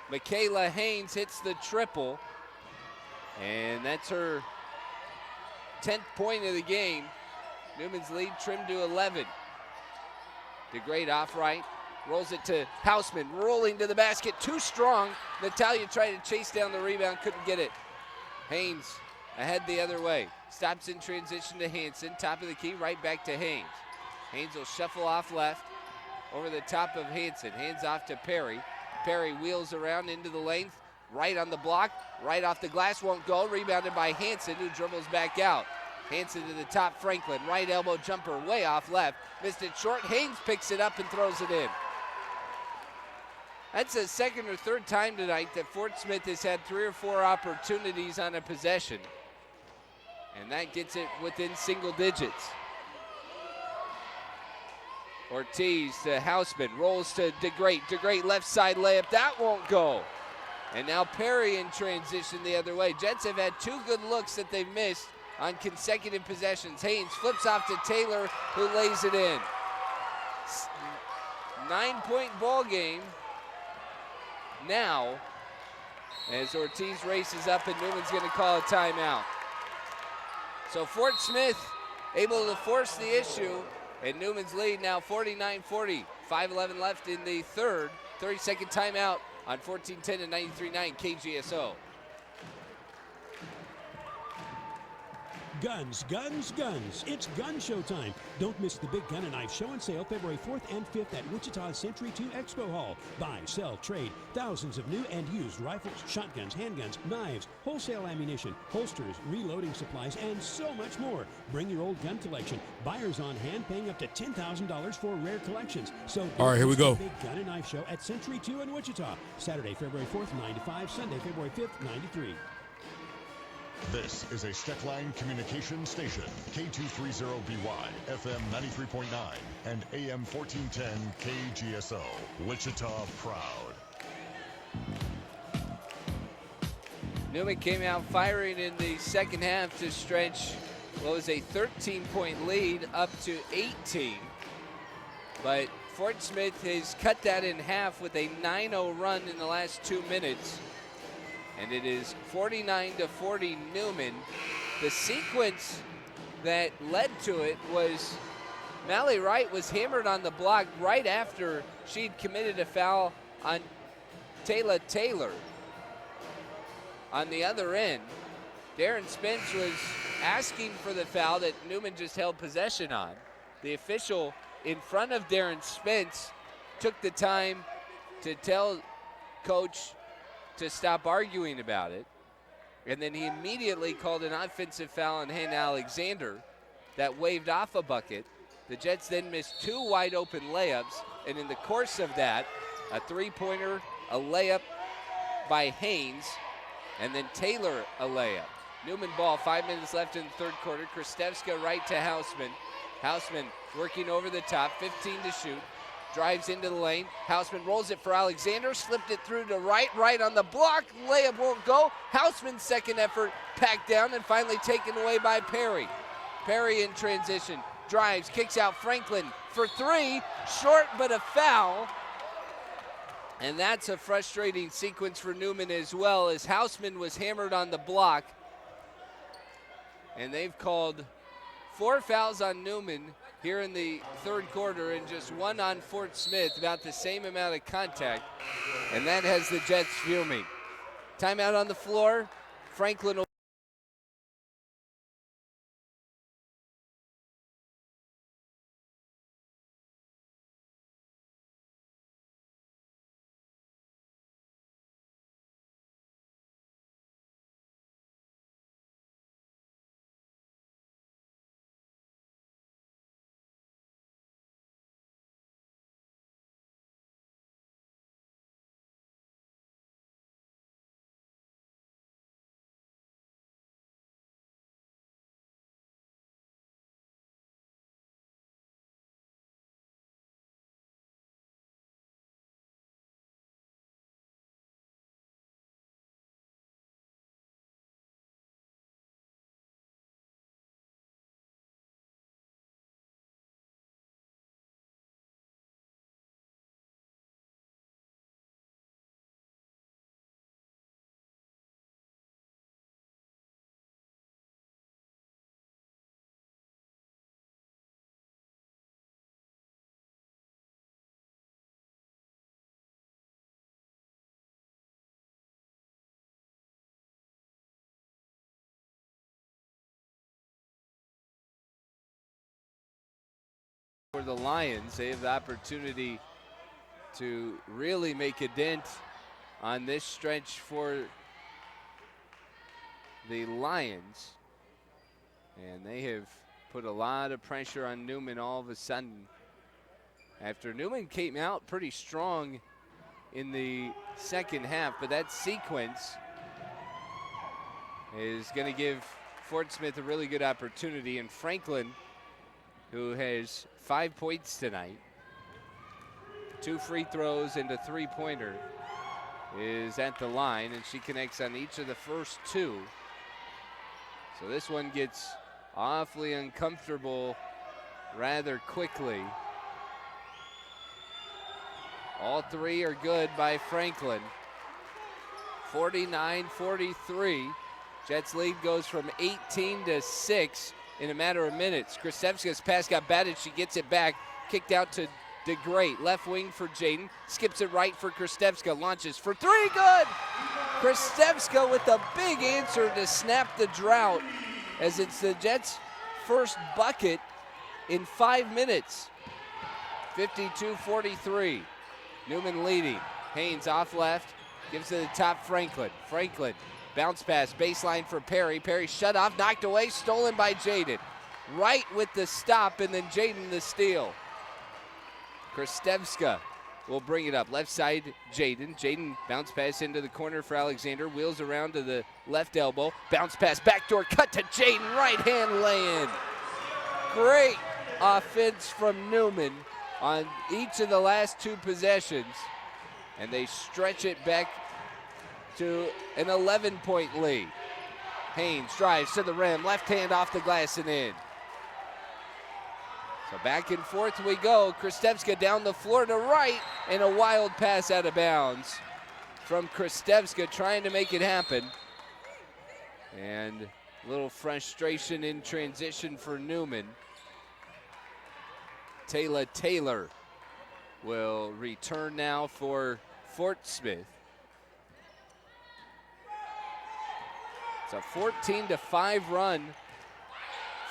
Michaela Haynes hits the triple, and that's her 10th point of the game. Newman's lead trimmed to 11. DeGrate off right, rolls it to Houseman, rolling to the basket, too strong. Natalia tried to chase down the rebound, couldn't get it. Haynes ahead the other way, stops in transition to Hanson, top of the key, right back to Haynes. Haynes will shuffle off left, over the top of Hanson, hands off to Perry. Perry wheels around into the lane, right on the block, right off the glass, won't go, rebounded by Hanson, who dribbles back out. Hanson to the top, Franklin, right elbow jumper, way off left, missed it short. Haynes picks it up and throws it in. That's the second or third time tonight that Fort Smith has had 3 or 4 opportunities on a possession, and that gets it within single digits. Ortiz to Houseman, rolls to DeGrate. DeGrate left side layup, that won't go. And now Perry in transition the other way. Jets have had 2 good looks that they've missed on consecutive possessions. Haynes flips off to Taylor, who lays it in. 9-point ball game now as Ortiz races up and Newman's going to call a timeout. So Fort Smith able to force the issue, and Newman's lead now 49-40. 5:11 left in the third. 30-second timeout on 14-10 and 93.9 KGSO. Guns, guns, guns. It's gun show time. Don't miss the big gun and knife show and sale February 4th and 5th at Wichita's Century 2 Expo Hall. Buy, sell, trade. Thousands of new and used rifles, shotguns, handguns, knives, wholesale ammunition, holsters, reloading supplies, and so much more. Bring your old gun collection. Buyers on hand paying up to $10,000 for rare collections. So all right, here we go. The big gun and knife show at Century 2 in Wichita. Saturday, February 4th, 9 to 5. Sunday, February 5th, 9 to 3. This is a Steckline communication station, K230BY, FM 93.9, and AM 1410 KGSO, Wichita proud. Newman came out firing in the second half to stretch what was a 13-point lead up to 18. But Fort Smith has cut that in half with a 9-0 run in the last 2 minutes. And it is 49-40 Newman. The sequence that led to it was Mallie Wright was hammered on the block right after she'd committed a foul on Taylor Taylor. On the other end, Darren Spence was asking for the foul that Newman just held possession on. The official in front of Darren Spence took the time to tell coach to stop arguing about it. And then he immediately called an offensive foul on Hannah Alexander that waved off a bucket. The Jets then missed 2 wide open layups, and in the course of that, a 3-pointer, a layup by Haynes, and then Taylor a layup. Newman ball, 5 minutes left in the third quarter. Kristevska right to Hausman. Hausman working over the top, 15 to shoot. Drives into the lane. Hausman rolls it for Alexander, slipped it through to right on the block. Layup won't go. Hausman's second effort packed down and finally taken away by Perry. Perry in transition, drives, kicks out Franklin for 3, short but a foul. And that's a frustrating sequence for Newman as well, as Hausman was hammered on the block. And they've called 4 fouls on Newman here in the third quarter and just 1 on Fort Smith, about the same amount of contact. And that has the Jets fuming. Timeout on the floor. Franklin will for the Lions. They have the opportunity to really make a dent on this stretch for the Lions. And they have put a lot of pressure on Newman all of a sudden. After Newman came out pretty strong in the second half, but that sequence is going to give Fort Smith a really good opportunity. And Franklin, who has 5 points tonight, 2 free throws and a 3-pointer, is at the line, and she connects on each of the first 2. So this one gets awfully uncomfortable rather quickly. All 3 are good by Franklin. 49-43. Jets lead goes from 18 to 6 in a matter of minutes. Kristevska's pass got batted. She gets it back. Kicked out to DeGrate. Left wing for Jaden. Skips it right for Kristevska. Launches for 3. Good! Kristevska with a big answer to snap the drought, as it's the Jets' first bucket in 5 minutes. 52-43. Newman leading. Haynes off left. Gives to the top Franklin. Franklin. Bounce pass, baseline for Perry. Perry shut off, knocked away, stolen by Jaden. Right with the stop, and then Jaden the steal. Kristevska will bring it up. Left side, Jaden. Jaden bounce pass into the corner for Alexander. Wheels around to the left elbow. Bounce pass, backdoor cut to Jaden. Right hand lay-in. Great offense from Newman on each of the last 2 possessions. And they stretch it back to an 11-point lead. Haynes drives to the rim, left hand off the glass and in. So back and forth we go. Kristevska down the floor to right, and a wild pass out of bounds from Kristevska, trying to make it happen. And a little frustration in transition for Newman. Taylor Taylor will return now for Fort Smith. It's a 14-5 run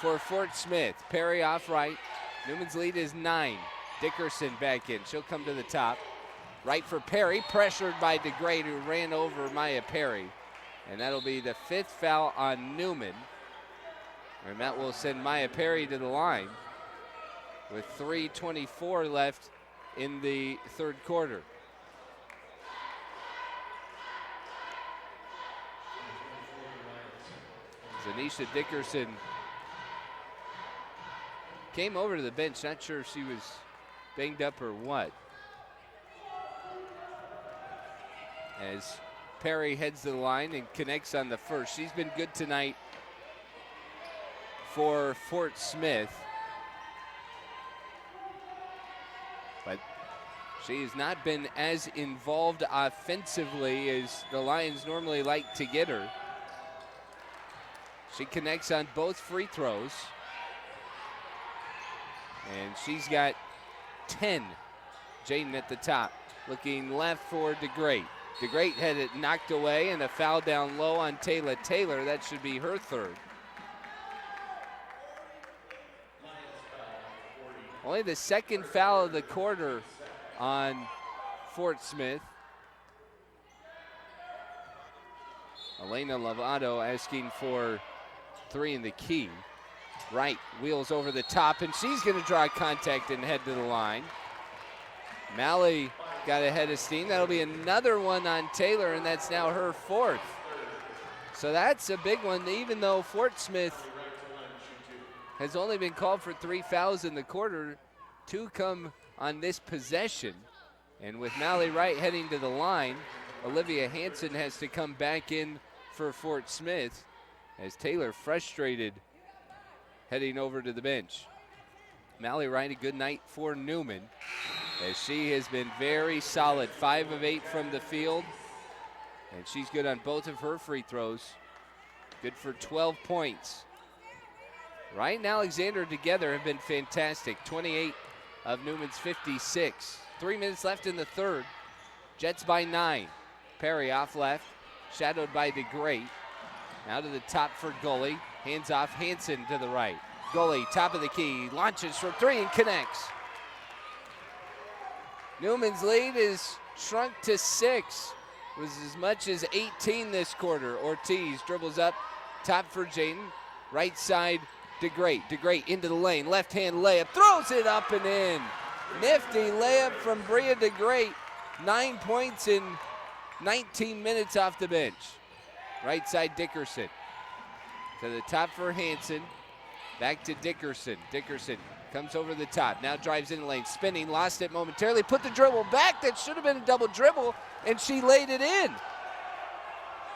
for Fort Smith. Perry off right. Newman's lead is 9. Dickerson back in. She'll come to the top. Right for Perry, pressured by DeGray, who ran over Maya Perry. And that'll be the 5th foul on Newman. And that will send Maya Perry to the line with 3:24 left in the third quarter. Zanisha Dickerson came over to the bench, not sure if she was banged up or what. As Perry heads to the line and connects on the first. She's been good tonight for Fort Smith. But she has not been as involved offensively as the Lions normally like to get her. She connects on both free throws. And she's got 10. Jaden at the top, looking left for DeGray. DeGray had it knocked away, and a foul down low on Taylor Taylor. That should be her third. Only the second foul of the quarter on Fort Smith. Elena Lovato asking for 3 in the key. Wright wheels over the top, and she's going to draw contact and head to the line. Malley got ahead of steam. That'll be another one on Taylor, and that's now her 4th. So that's a big one, even though Fort Smith has only been called for 3 fouls in the quarter. 2 come on this possession. And with Malley Wright heading to the line, Olivia Hansen has to come back in for Fort Smith as Taylor frustrated heading over to the bench. Malley Wright, a good night for Newman, as she has been very solid. 5 of 8 from the field, and she's good on both of her free throws. Good for 12 points. Wright and Alexander together have been fantastic. 28 of Newman's 56. 3 minutes left in the third. Jets by 9. Perry off left, shadowed by DeGray. Now to the top for Gully. Hands off, Hansen to the right. Gully, top of the key, launches for 3 and connects. Newman's lead is shrunk to 6. It was as much as 18 this quarter. Ortiz dribbles up, top for Jaden. Right side, DeGray. DeGray into the lane, left-hand layup, throws it up and in. Nifty layup from Bria DeGray. 9 points in 19 minutes off the bench. Right side, Dickerson. To the top for Hansen. Back to Dickerson. Dickerson comes over the top. Now drives in the lane. Spinning. Lost it momentarily. Put the dribble back. That should have been a double dribble. And she laid it in.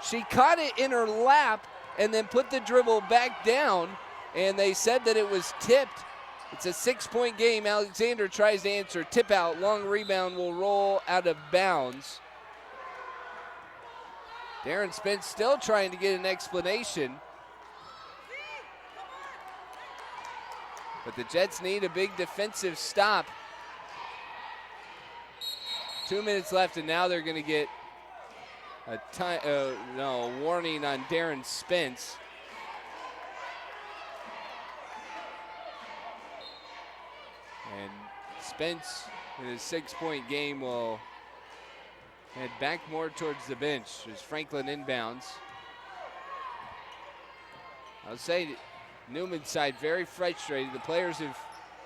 She caught it in her lap and then put the dribble back down. And they said that it was tipped. It's a 6-point game. Alexander tries to answer. Tip out. Long rebound will roll out of bounds. Darren Spence still trying to get an explanation. But the Jets need a big defensive stop. 2 minutes left, and now they're going to get a warning on Darren Spence. And Spence, in his 6-point game, will head back more towards the bench as Franklin inbounds. I'll say Newman's side very frustrated. The players have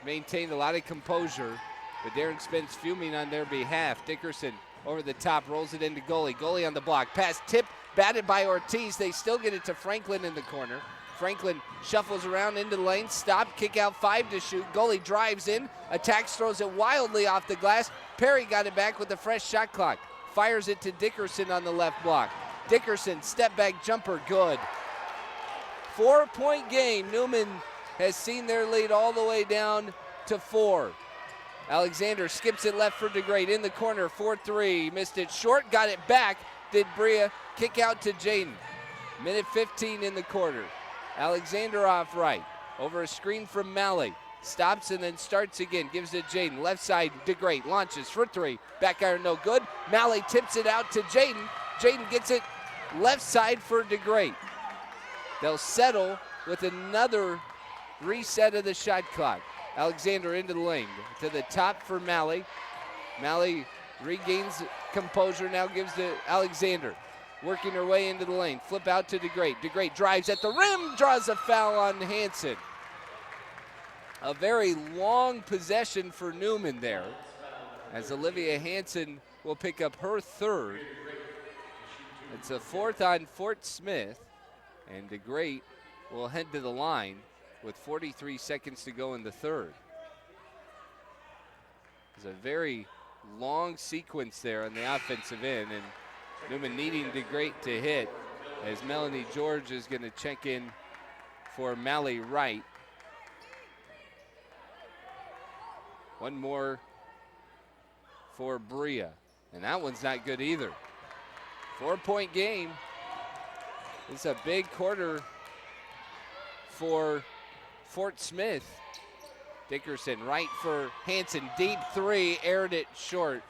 maintained a lot of composure, but Darren Spence fuming on their behalf. Dickerson over the top, rolls it into Gully. Gully on the block. Pass tip, batted by Ortiz. They still get it to Franklin in the corner. Franklin shuffles around into the lane. Stop, kick out, 5 to shoot. Gully drives in, attacks, throws it wildly off the glass. Perry got it back with a fresh shot clock. Fires it to Dickerson on the left block. Dickerson, step back jumper, good. 4-point game. Newman has seen their lead all the way down to 4. Alexander skips it left for DeGray in the corner, 4-3. Missed it short, got it back. Did Bria kick out to Jaden. Minute 15 in the quarter. Alexander off right. Over a screen from Malley. stops and then starts again. Gives it to Jaden. Left side, DeGreat launches for three. Back iron, no good. Malley tips it out to Jaden. Jaden gets it left side for DeGreat. They'll settle with another reset of the shot clock. Alexander into the lane. To the top for Malley. Malley regains composure, now gives to Alexander. Working her way into the lane. Flip out to DeGreat. DeGreat drives at the rim, draws a foul on Hanson. A very long possession for Newman there, as Olivia Hanson will pick up her third. It's a fourth on Fort Smith, and DeGreat will head to the line with 43 seconds to go in the third. It's a very long sequence there on the offensive end, and Newman needing DeGreat to hit, as Melanie George is going to check in for Malley Wright. One more for Bria, and that one's not good either. 4-point game. It's a big quarter for Fort Smith. Dickerson right for Hanson, deep three, aired it short.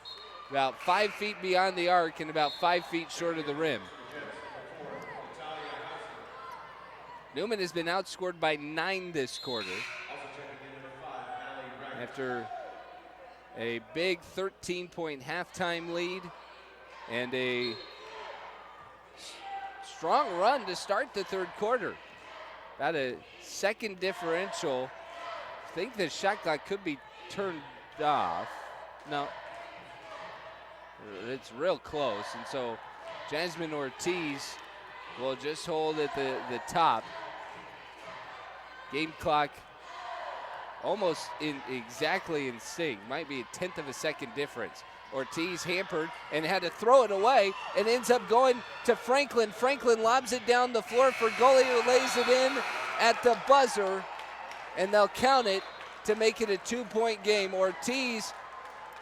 About 5 feet beyond the arc and about 5 feet short of the rim. Newman has been outscored by 9 this quarter, after a big 13-point halftime lead and a strong run to start the third quarter. About a second differential. I think the shot clock could be turned off. No, it's real close, and so Jasmine Ortiz will just hold at the top. Game clock almost exactly in sync. Might be a 1/10 of a second difference. Ortiz hampered and had to throw it away and ends up going to Franklin. Franklin lobs it down the floor for Gully, who lays it in at the buzzer, and they'll count it to make it a 2-point game. Ortiz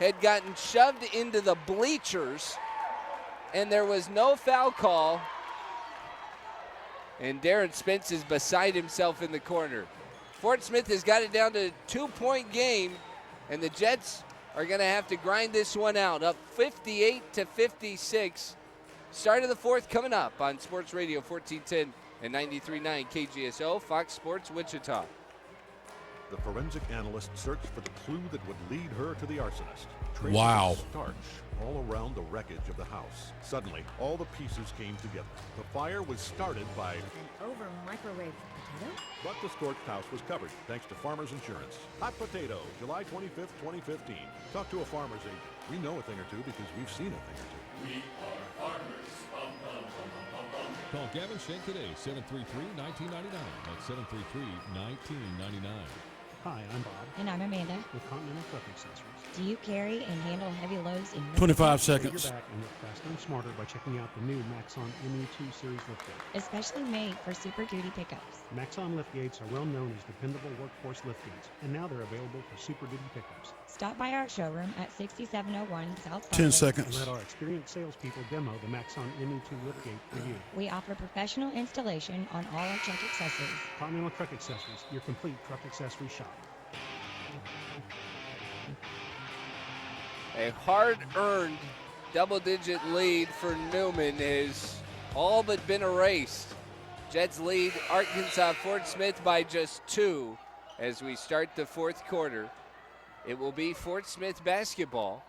had gotten shoved into the bleachers, and there was no foul call. And Darren Spence is beside himself in the corner. Fort Smith has got it down to a 2-point game, and the Jets are going to have to grind this one out. Up 58-56. Start of the fourth coming up on Sports Radio 1410 and 93.9 KGSO, Fox Sports Wichita. The forensic analyst searched for the clue that would lead her to the arsonist. Wow. Starch all around the wreckage of the house. Suddenly, all the pieces came together. The fire was started by an over-microwave potato? but the scorched house was covered thanks to Farmers Insurance. Hot Potato, July 25th, 2015. Talk to a farmer's agent. We know a thing or two because we've seen a thing or two. We are farmers. Bum, bum, bum, bum, bum. Call Gavin Shank today, 733-1999. That's 733-1999. Hi, I'm Bob And I'm Amanda. with Continental Truck Accessories. Do you carry and handle heavy loads in 25 Get seconds. your back and look faster and smarter by checking out the new Maxon ME2 Series liftgate. especially made for Super Duty pickups? Maxon liftgates are well known as dependable workforce liftgates, and now they're available for Super Duty pickups. Stop by our showroom at 6701 South 10 Broadway. And seconds. let our experienced salespeople demo the Maxon ME2 liftgate for you. We offer professional installation on all our truck accessories. Continental Truck Accessories, your complete truck accessory shop. A hard-earned double-digit lead for Newman has all but been erased. Jets lead Arkansas Fort Smith by just 2 as we start the fourth quarter. It will be Fort Smith basketball.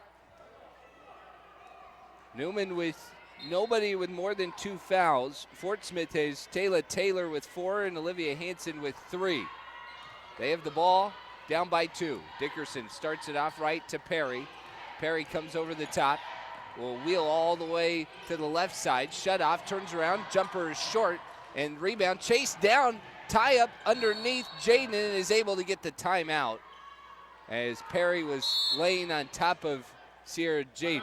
Newman with nobody with more than 2 fouls. Fort Smith has Taylor Taylor with 4 and Olivia Hanson with 3. They have the ball down by 2. Dickerson starts it off right to Perry. Perry comes over the top, will wheel all the way to the left side, shut off, turns around, jumper is short, and rebound, chased down, tie up underneath Jaden, and is able to get the timeout as Perry was laying on top of Sierra Jaden.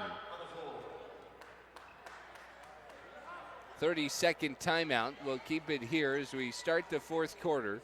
30-second timeout. We'll keep it here as we start the fourth quarter.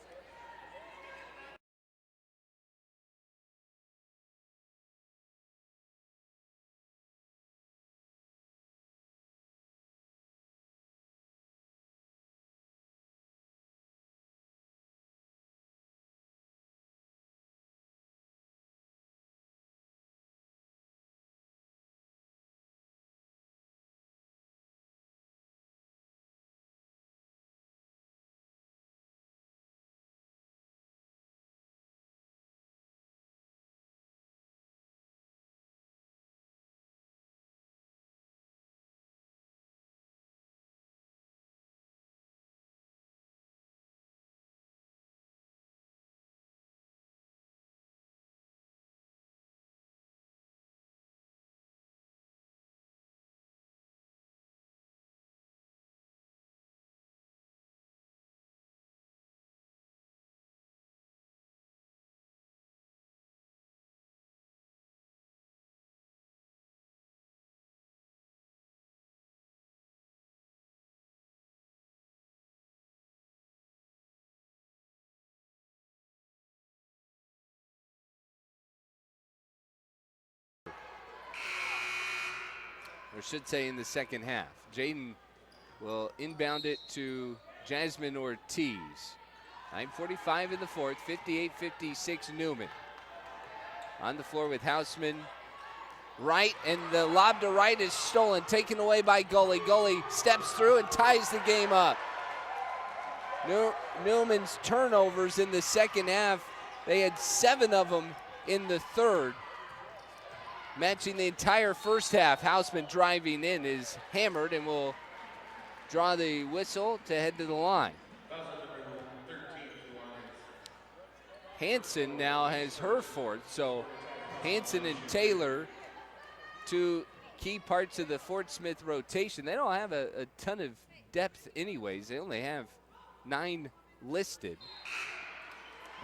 or should say in the second half. Jaden will inbound it to Jasmine Ortiz. 9:45 in the fourth, 58-56 Newman. On the floor with Houseman. Right, and the lob to right is stolen, taken away by Gully. Gully steps through and ties the game up. Newman's turnovers in the second half, they had 7 of them in the third, matching the entire first half. Houseman driving in is hammered and will draw the whistle to head to the line. Hanson now has her fourth, so Hanson and Taylor, two key parts of the Fort Smith rotation. They don't have a ton of depth anyways. They only have 9 listed.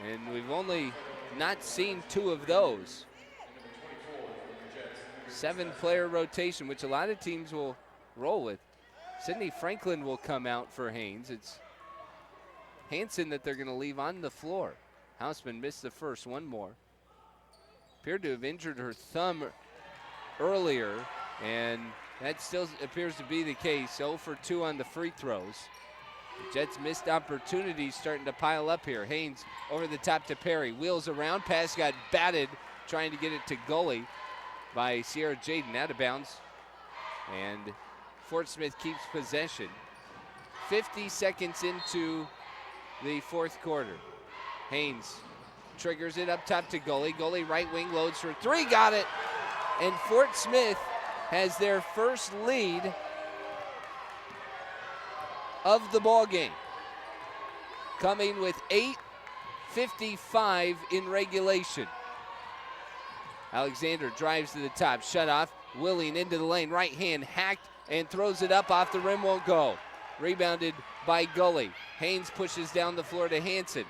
And we've only not seen 2 of those. 7-player rotation, which a lot of teams will roll with. Sydney Franklin will come out for Haynes. It's Hanson that they're going to leave on the floor. Houseman missed the first, one more. Appeared to have injured her thumb earlier, and that still appears to be the case. 0 for 2 on the free throws. The Jets' missed opportunities starting to pile up here. Haynes over the top to Perry. Wheels around, pass got batted, trying to get it to Gully by Sierra Jaden, out of bounds. And Fort Smith keeps possession. 50 seconds into the fourth quarter. Haynes triggers it up top to Gully. Gully right wing loads for 3, got it. And Fort Smith has their first lead of the ball game, coming with 8:55 in regulation. Alexander drives to the top, shut off, Willing into the lane, right hand hacked and throws it up off the rim, won't go. Rebounded by Gully. Haynes pushes down the floor to Hanson.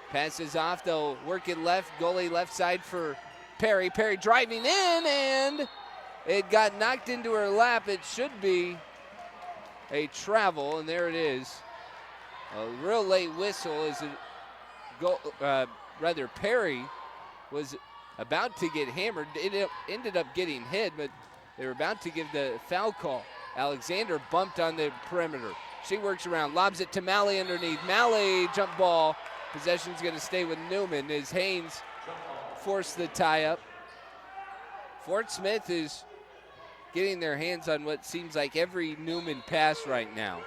Passes off though, working left, Gully left side for Perry. Perry driving in, and it got knocked into her lap. It should be a travel, and there it is. A real late whistle as Perry was about to get hammered. It ended up getting hit, but they were about to give the foul call. Alexander bumped on the perimeter. She works around, lobs it to Malley underneath. Malley, jump ball. Possession's going to stay with Newman as Haynes forced the tie up. Fort Smith is getting their hands on what seems like every Newman pass right now.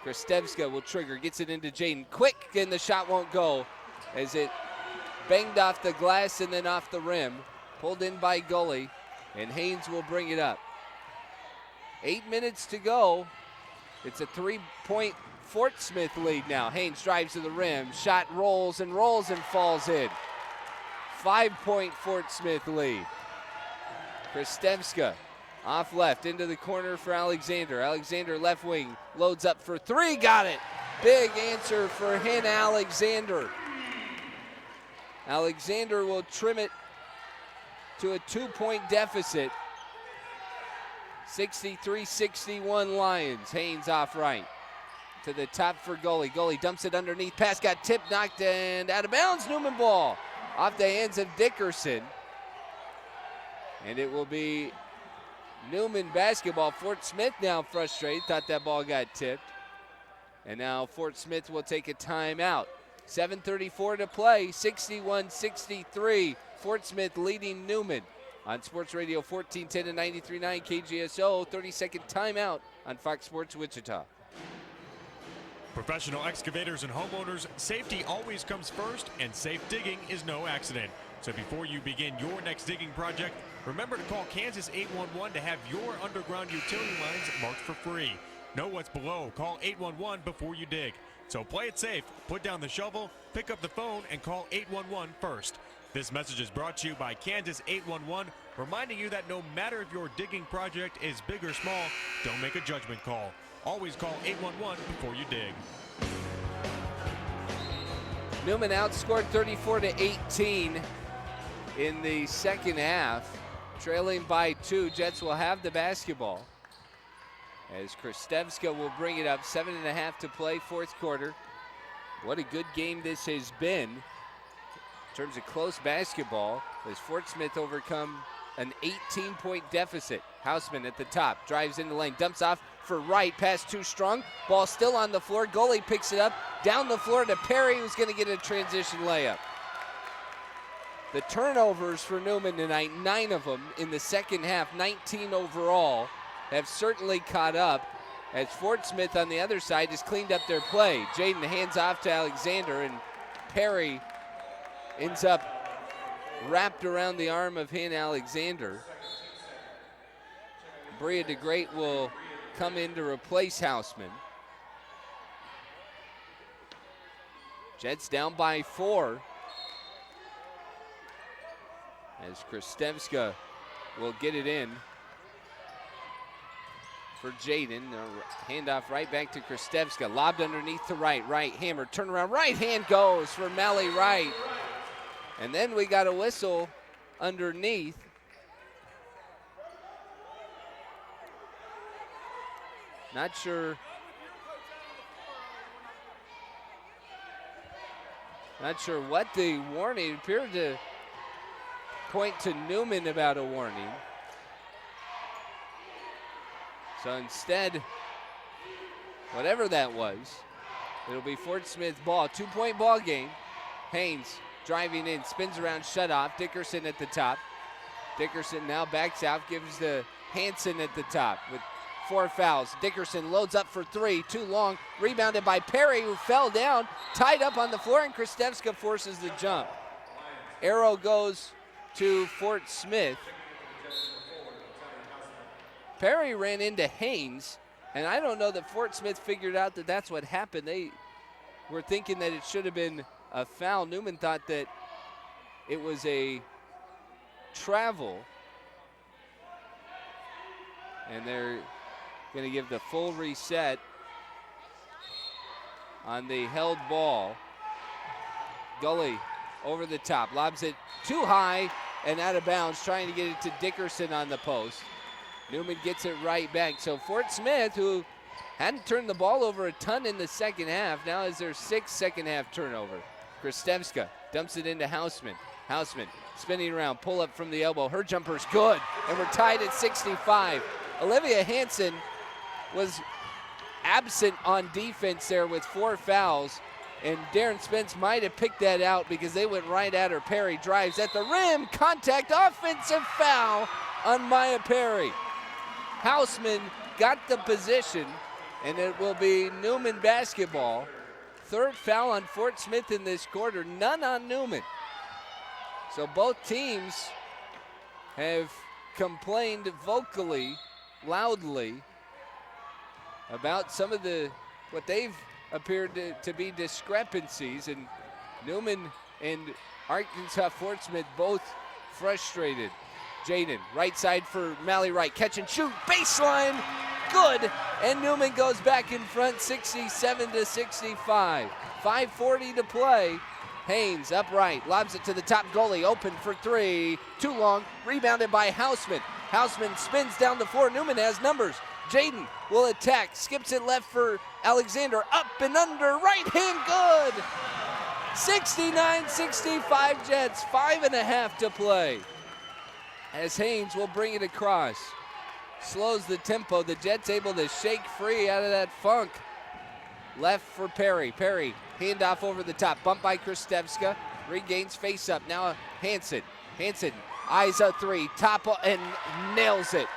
Kristevska will trigger, gets it into Jaden. Quick, and the shot won't go as it banged off the glass and then off the rim. Pulled in by Gully, and Haynes will bring it up. 8 minutes to go. It's a 3-point Fort Smith lead now. Haynes drives to the rim. Shot rolls and falls in. 5-point Fort Smith lead. Kristevska off left into the corner for Alexander. Alexander left wing loads up for 3. Got it. Big answer for Hannah Alexander. Alexander will trim it to a 2-point deficit. 63-61 Lions. Haynes off right. To the top for Gully. Gully dumps it underneath. Pass got tipped, knocked, and out of bounds. Newman ball off the hands of Dickerson. And it will be Newman basketball. Fort Smith now frustrated. Thought that ball got tipped. And now Fort Smith will take a timeout. 7:34 to play. 61-63. Fort Smith leading Newman. On Sports Radio 1410 and 93.9 KGSO. 30-second timeout on Fox Sports Wichita. Professional excavators and homeowners, safety always comes first, and safe digging is no accident. So before you begin your next digging project, remember to call Kansas 811 to have your underground utility lines marked for free. Know what's below. Call 811 before you dig. So play it safe, put down the shovel, pick up the phone, and call 811 first. This message is brought to you by Kansas 811, reminding you that no matter if your digging project is big or small, don't make a judgment call. Always call 811 before you dig. Newman outscored 34-18 in the second half, trailing by 2. Jets will have the basketball as Kristevska will bring it up. 7.5 to play, fourth quarter. What a good game this has been in terms of close basketball as Fort Smith overcome an 18-point deficit. Houseman at the top, drives in the lane, dumps off for Wright, pass too strong. Ball still on the floor. Goalie picks it up, down the floor to Perry, who's going to get a transition layup. The turnovers for Newman tonight, 9 of them in the second half, 19 overall, have certainly caught up as Fort Smith on the other side has cleaned up their play. Jaden hands off to Alexander, and Perry ends up wrapped around the arm of Hannah Alexander. Bria DeGreat will come in to replace Houseman. Jets down by 4. As Kristevska will get it in for Jaden. Handoff right back to Kristevska. Lobbed underneath to Wright. Wright hammer, turn around. Right hand goes for Mally Wright. And then we got a whistle underneath. Not sure what the warning appeared to point to Newman about a warning. So instead, whatever that was, it'll be Fort Smith ball. 2-point ball game. Haynes driving in, spins around, shut off. Dickerson at the top. Dickerson now backs out, gives to Hanson at the top with 4 fouls. Dickerson loads up for 3, too long. Rebounded by Perry, who fell down, tied up on the floor, and Kristevska forces the jump. Arrow goes to Fort Smith. Perry ran into Haynes, and I don't know that Fort Smith figured out that that's what happened. They were thinking that it should have been a foul. Newman thought that it was a travel, and they're going to give the full reset on the held ball. Gully over the top, lobs it too high and out of bounds, trying to get it to Dickerson on the post. Newman gets it right back. So Fort Smith, who hadn't turned the ball over a ton in the second half, now is their 6th second half turnover. Kristevska dumps it into Houseman. Houseman spinning around, pull up from the elbow. Her jumper's good, and we're tied at 65. Olivia Hanson was absent on defense there with 4 fouls. And Darren Spence might have picked that out because they went right at her. Perry drives at the rim. Contact, offensive foul on Maya Perry. Houseman got the position, and it will be Newman basketball. 3rd foul on Fort Smith in this quarter, none on Newman. So both teams have complained vocally, loudly, about some of what they've appeared to be discrepancies, and Newman and Arkansas Fort Smith both frustrated. Jaden, right side for Mally Wright, catch and shoot, baseline, good, and Newman goes back in front, 67-65. 5:40 to play. Haynes upright, lobs it to the top goalie, open for 3, too long, rebounded by Houseman. Houseman spins down the floor, Newman has numbers. Jaden will attack, skips it left for Alexander, up and under, right hand good. 69-65 Jets, 5.5 to play. As Haynes will bring it across. Slows the tempo, the Jets able to shake free out of that funk. Left for Perry. Perry, handoff over the top, bumped by Kristevska, regains face up, now Hanson. Hanson, eyes a 3, top and nails it.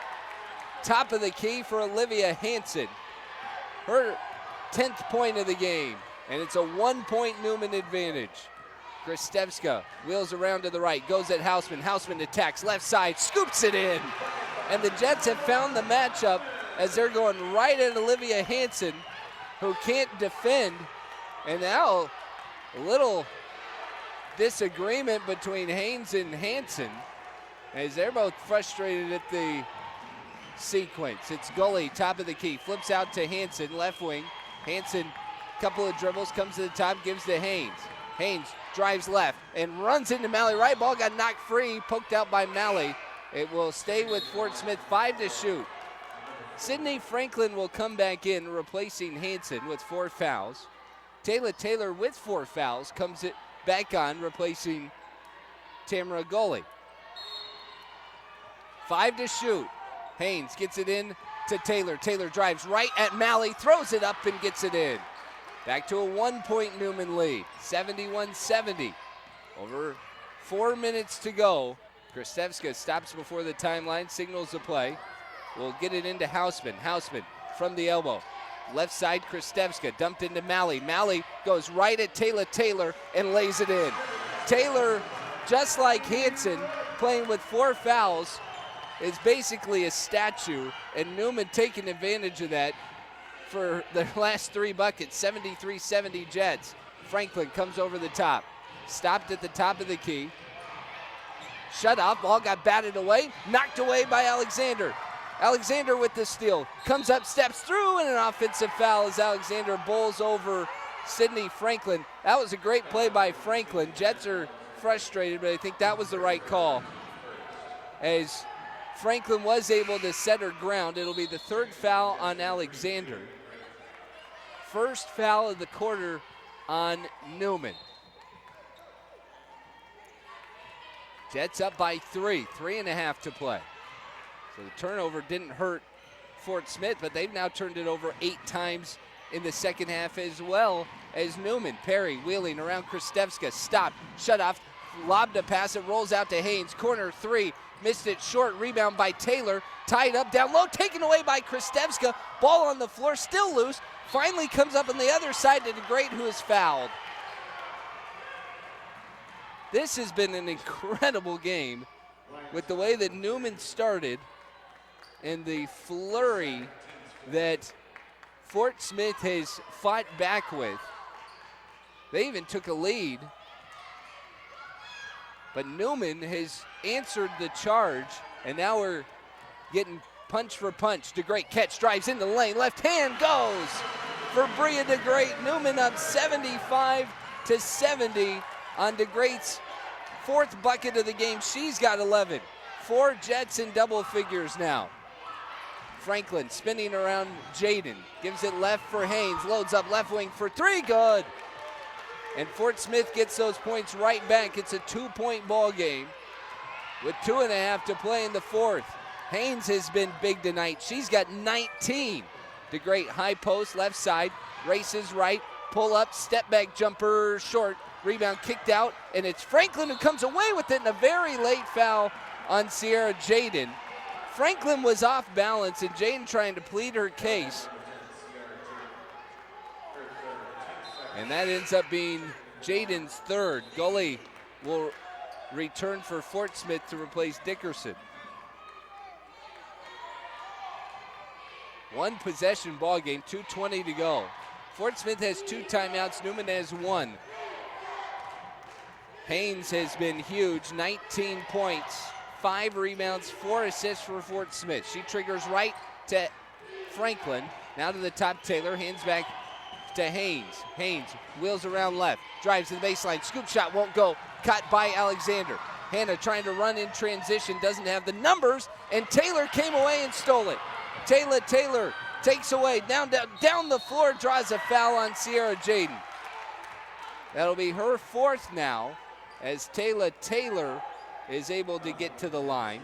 Top of the key for Olivia Hanson. Her 10th point of the game, and it's a 1-point Newman advantage. Kristevska wheels around to the right, goes at Houseman. Houseman attacks left side, scoops it in. And the Jets have found the matchup as they're going right at Olivia Hanson, who can't defend. And now a little disagreement between Haynes and Hanson as they're both frustrated at the sequence. It's Gully, top of the key, flips out to Hanson, left wing. Hanson, couple of dribbles, comes to the top, gives to Haynes. Haynes drives left and runs into Mally. Right ball got knocked free, poked out by Mally. It will stay with Fort Smith, 5 to shoot. Sydney Franklin will come back in, replacing Hanson with 4 fouls. Taylor Taylor with 4 fouls comes it back on, replacing Tamara Gully. 5 to shoot. Haynes gets it in to Taylor. Taylor drives right at Malley, throws it up and gets it in. Back to a 1-point Newman lead, 71-70. Over 4 minutes to go. Krystewska stops before the timeline, signals the play. We'll get it into Hausman. Hausman from the elbow. Left side, Krystewska dumped into Malley. Malley goes right at Taylor and lays it in. Taylor, just like Hansen, playing with 4 fouls, is basically a statue, and Newman taking advantage of that for their last 3 buckets, 73-70 Jets. Franklin comes over the top. Stopped at the top of the key. Shut off, ball got batted away, knocked away by Alexander. Alexander with the steal, comes up, steps through, and an offensive foul as Alexander bowls over Sidney Franklin. That was a great play by Franklin. Jets are frustrated, but I think that was the right call. As Franklin was able to set her ground, it'll be the 3rd foul on Alexander. 1st foul of the quarter on Newman. Jets up by 3, 3.5 to play. So the turnover didn't hurt Fort Smith, but they've now turned it over 8 times in the second half as well as Newman. Perry wheeling around Krystewska, stopped, shut off, lobbed a pass, it rolls out to Haynes. Corner 3, missed it short, rebound by Taylor, tied up down low, taken away by Krystewska. Ball on the floor, still loose, finally comes up on the other side to DeGrate, who is fouled. This has been an incredible game with the way that Newman started and the flurry that Fort Smith has fought back with. They even took a lead, but Newman has answered the charge, and now we're getting punch for punch. DeGrate catch, drives in the lane, left hand goes for Bria DeGrate. Newman up 75-70 on DeGrate's 4th bucket of the game. She's got 11. 4 Jets in double figures now. Franklin spinning around Jaden, gives it left for Haynes, loads up left wing for 3, good. And Fort Smith gets those points right back. It's a 2-point ball game with 2.5 to play in the 4th. Haynes has been big tonight. She's got 19. DeGrate high post, left side, races right, pull up, step back jumper, short, rebound kicked out, and it's Franklin who comes away with it in a very late foul on Sierra Jaden. Franklin was off balance, and Jaden trying to plead her case. And that ends up being Jaden's 3rd. Gully will return for Fort Smith to replace Dickerson. 1 possession ball game, 2:20 to go. Fort Smith has 2 timeouts, Newman has 1. Haynes has been huge, 19 points, 5 rebounds, 4 assists for Fort Smith. She triggers right to Franklin, now to the top Taylor, hands back to Haynes. Haynes wheels around left, drives to the baseline, scoop shot won't go, caught by Alexander. Hannah trying to run in transition, doesn't have the numbers, and Taylor came away and stole it. Taylor takes away, down the floor, draws a foul on Sierra Jaden. That'll be her 4th now, as Taylor is able to get to the line.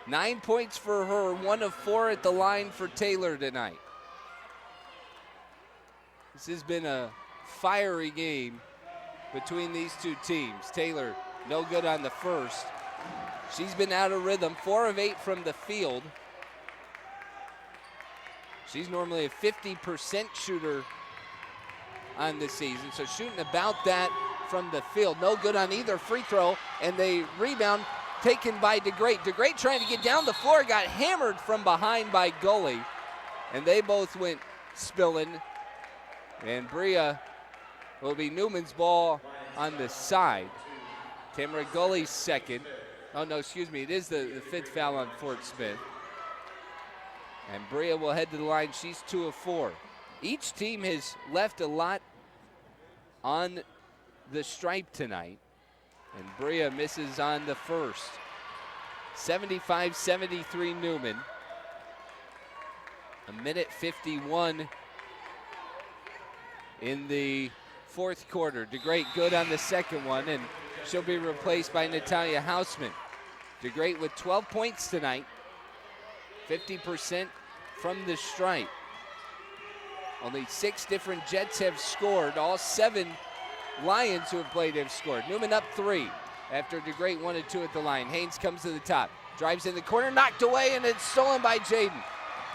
9 points for her, 1 of 4 at the line for Taylor tonight. This has been a fiery game between these 2 teams. Taylor, no good on the first. She's been out of rhythm, 4 of 8 from the field. She's normally a 50% shooter on this season, so shooting about that from the field. No good on either free throw, and the rebound taken by DeGrate. DeGrate trying to get down the floor, got hammered from behind by Gully, and they both went spilling. And Bria will be Newman's ball on the side. Tamara Gully's 2nd. Oh, no, excuse me. It is the 5th foul on Fort Smith. And Bria will head to the line. She's 2 of 4. Each team has left a lot on the stripe tonight, and Bria misses on the first. 75-73 Newman. 1:51 in the 4th quarter. DeGrate good on the second one, and She'll be replaced by Natalia Hausman. DeGrate with 12 points tonight, 50% from the stripe. Only 6 different Jets have scored. All 7 Lions who have played have scored. Newman up 3 after DeGrate 1 and 2 at the line. Haynes comes to the top, drives in the corner, knocked away, and it's stolen by Jaden.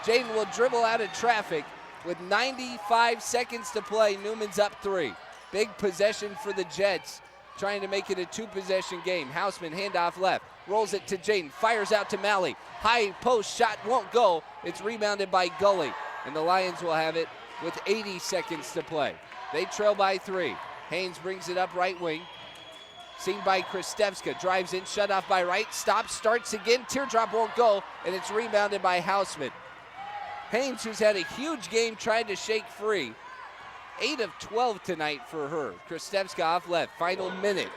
Jaden will dribble out of traffic with 95 seconds to play. Newman's up 3. Big possession for the Jets, trying to make it a 2-possession game. Hausman handoff left, rolls it to Jaden, fires out to Malley. High post shot won't go. It's rebounded by Gully, and the Lions will have it with 80 seconds to play. They trail by 3. Haynes brings it up right wing. Seen by Kristevska, drives in, shut off by right, stops, starts again, teardrop won't go, and it's rebounded by Hausman. Haynes, who's had a huge game, tried to shake free. 8 of 12 tonight for her. Kristevska off left, final minute.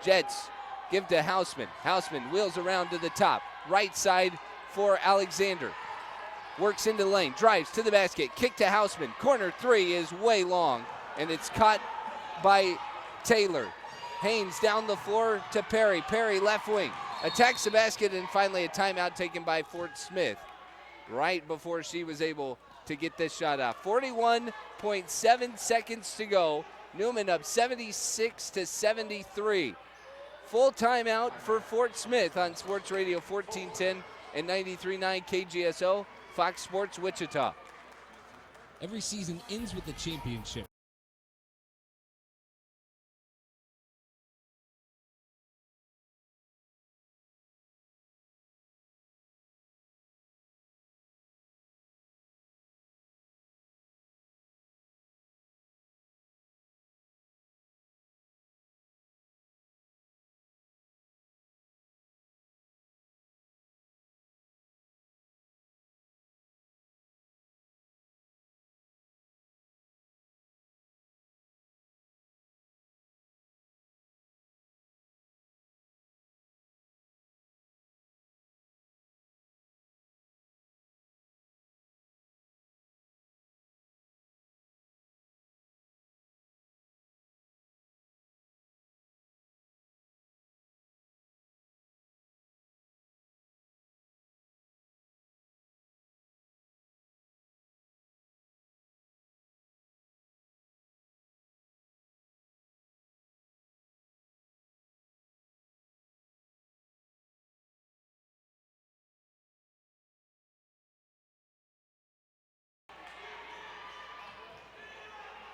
Jets give to Hausman. Hausman wheels around to the top, right side for Alexander. Works into the lane, drives to the basket, kick to Hausman. Corner 3 is way long, and it's caught by Taylor. Haynes down the floor to Perry. Perry left wing, attacks the basket, and finally a timeout taken by Fort Smith right before she was able to get this shot off. 41.7 seconds to go. Newman up 76-73. Full timeout for Fort Smith on Sports Radio 1410 and 93.9 KGSO, Fox Sports Wichita. Every season ends with a championship.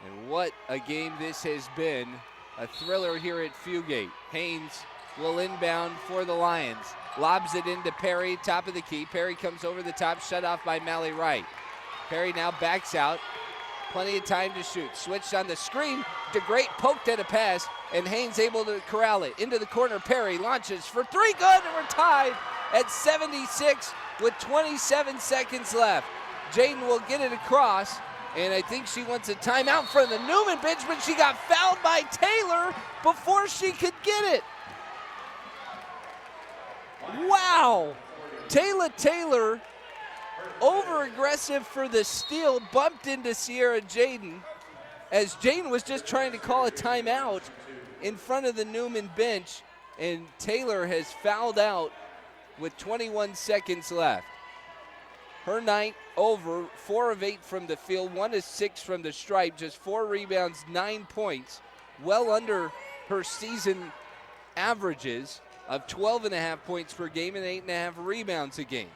And what a game this has been. A thriller here at Fugate. Haynes will inbound for the Lions. Lobs it into Perry, top of the key. Perry comes over the top, shut off by Mally Wright. Perry now backs out. Plenty of time to shoot. Switched on the screen. DeGrate poked at a pass, and Haynes able to corral it. Into the corner, Perry launches for 3, good, and we're tied at 76 with 27 seconds left. Jaden will get it across, and I think she wants a timeout from the Newman bench, but she got fouled by Taylor before she could get it. Wow! Taylor, over-aggressive for the steal, bumped into Sierra Jaden as Jaden was just trying to call a timeout in front of the Newman bench, and Taylor has fouled out with 21 seconds left. Her night over, 4 of 8 from the field, 1 of 6 from the stripe, just 4 rebounds, 9 points, well under her season averages of 12.5 points per game and 8.5 rebounds a game.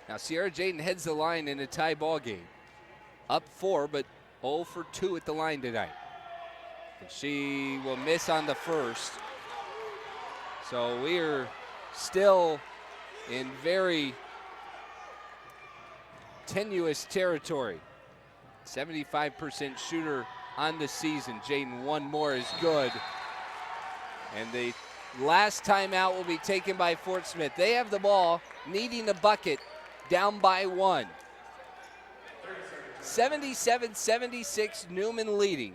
Now Sierra Jaden heads the line in a tie ball game. Up 4, but 0 for 2 at the line tonight. And she will miss on the first. So we're still in very tenuous territory. 75% shooter on the season. Jaden, one more is good. And the last timeout will be taken by Fort Smith. They have the ball, needing a bucket, down by 1. 77-76, Newman leading.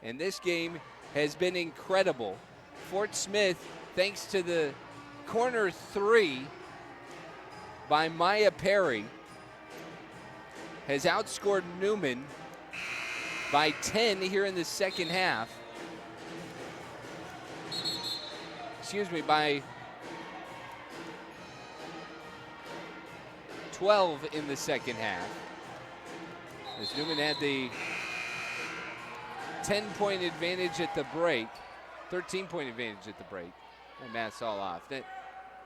And this game has been incredible. Fort Smith, thanks to the corner 3 by Maya Perry, has outscored Newman by 10 here in the second half. by 12 in the second half. As Newman had the 10-point advantage at the break, 13-point advantage at the break. My math's all off.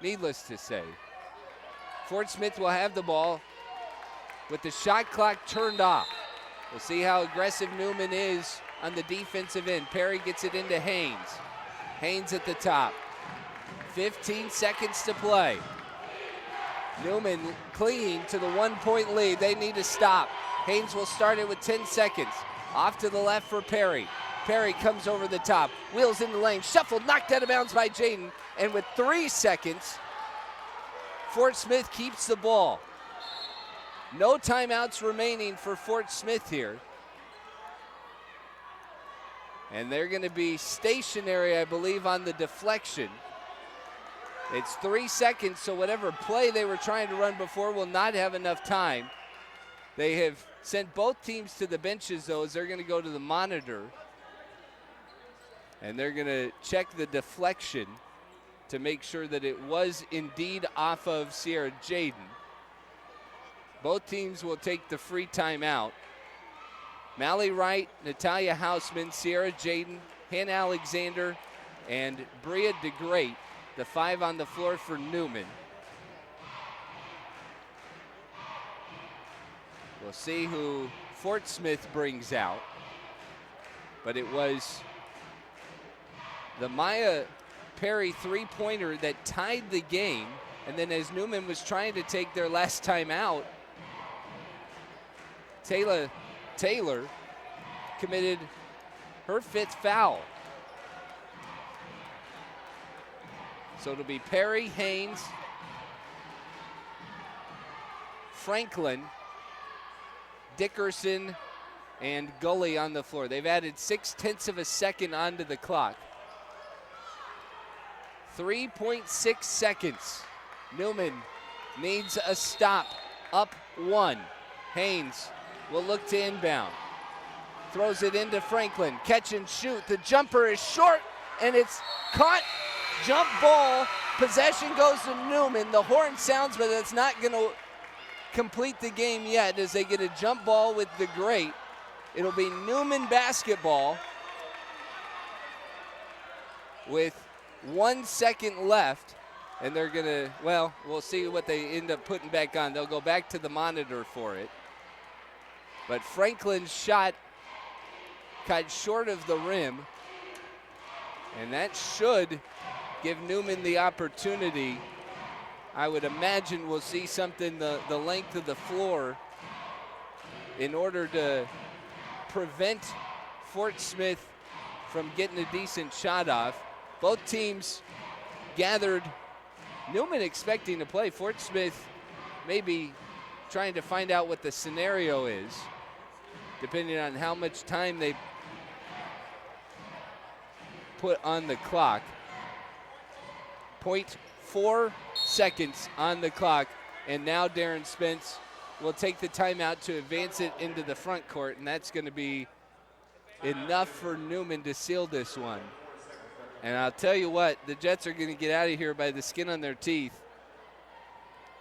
Needless to say, Fort Smith will have the ball with the shot clock turned off. We'll see how aggressive Newman is on the defensive end. Perry gets it into Haynes. Haynes at the top. 15 seconds to play. Newman clinging to the 1-point lead. They need to stop. Haynes will start it with 10 seconds. Off to the left for Perry. Perry comes over the top. Wheels in the lane. Shuffled, knocked out of bounds by Jaden. And with 3 seconds, Fort Smith keeps the ball. No timeouts remaining for Fort Smith here. And they're going to be stationary, I believe, on the deflection. It's 3 seconds, so whatever play they were trying to run before will not have enough time. They have sent both teams to the benches, though, as they're going to go to the monitor. And they're going to check the deflection to make sure that it was indeed off of Sierra Jaden. Both teams will take the free timeout. Mally Wright, Natalia Hausman, Sierra Jaden, Hannah Alexander, and Bria DeGreat, the 5 on the floor for Newman. We'll see who Fort Smith brings out. But it was the Maya Perry three-pointer that tied the game. And then as Newman was trying to take their last time out, Taylor committed her 5th foul. So it'll be Perry, Haynes, Franklin, Dickerson, and Gully on the floor. They've added 0.6 of a second onto the clock. 3.6 seconds. Newman needs a stop. Up 1. Haynes will look to inbound. Throws it into Franklin. Catch and shoot. The jumper is short, and it's caught. Jump ball. Possession goes to Newman. The horn sounds, but it's not going to complete the game yet as they get a jump ball with the great. It'll be Newman basketball with 1 second left. And they're going to, well, we'll see what they end up putting back on. They'll go back to the monitor for it. But Franklin's shot cut short of the rim. And that should give Newman the opportunity. I would imagine we'll see something the length of the floor in order to prevent Fort Smith from getting a decent shot off. Both teams gathered. Newman expecting to play. Fort Smith maybe trying to find out what the scenario is, depending on how much time they put on the clock. 0.4 seconds on the clock, and now Darren Spence will take the timeout to advance it into the front court, and that's going to be enough for Newman to seal this one. And I'll tell you what, the Jets are going to get out of here by the skin on their teeth.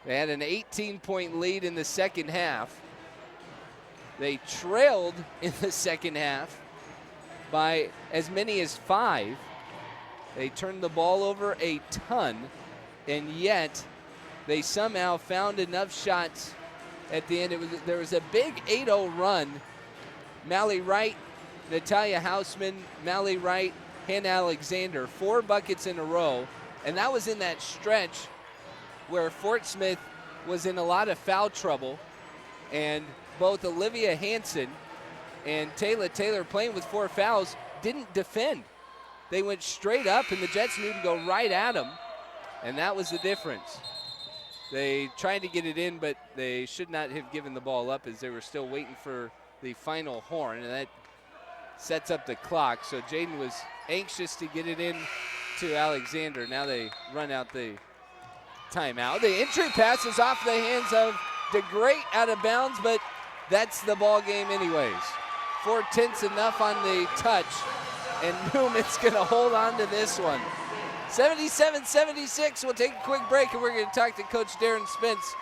They had an 18-point lead in the second half. They trailed in the second half by as many as 5. They turned the ball over a ton, and yet they somehow found enough shots at the end. There was a big 8-0 run. Mally Wright, Natalia Hausman, Mally Wright, Hannah Alexander, 4 buckets in a row. And that was in that stretch where Fort Smith was in a lot of foul trouble. And both Olivia Hanson and Taylor Taylor, playing with 4 fouls, didn't defend. They went straight up, and the Jets knew to go right at them. And that was the difference. They tried to get it in, but they should not have given the ball up as they were still waiting for the final horn. And that sets up the clock. So Jaden was anxious to get it in to Alexander. Now they run out the timeout. The entry pass is off the hands of DeGreat, out of bounds, but that's the ball game anyways. 4/10 enough on the touch, and Newman's going to hold on to this one. 77-76. We'll take a quick break, and we're going to talk to Coach Darren Spence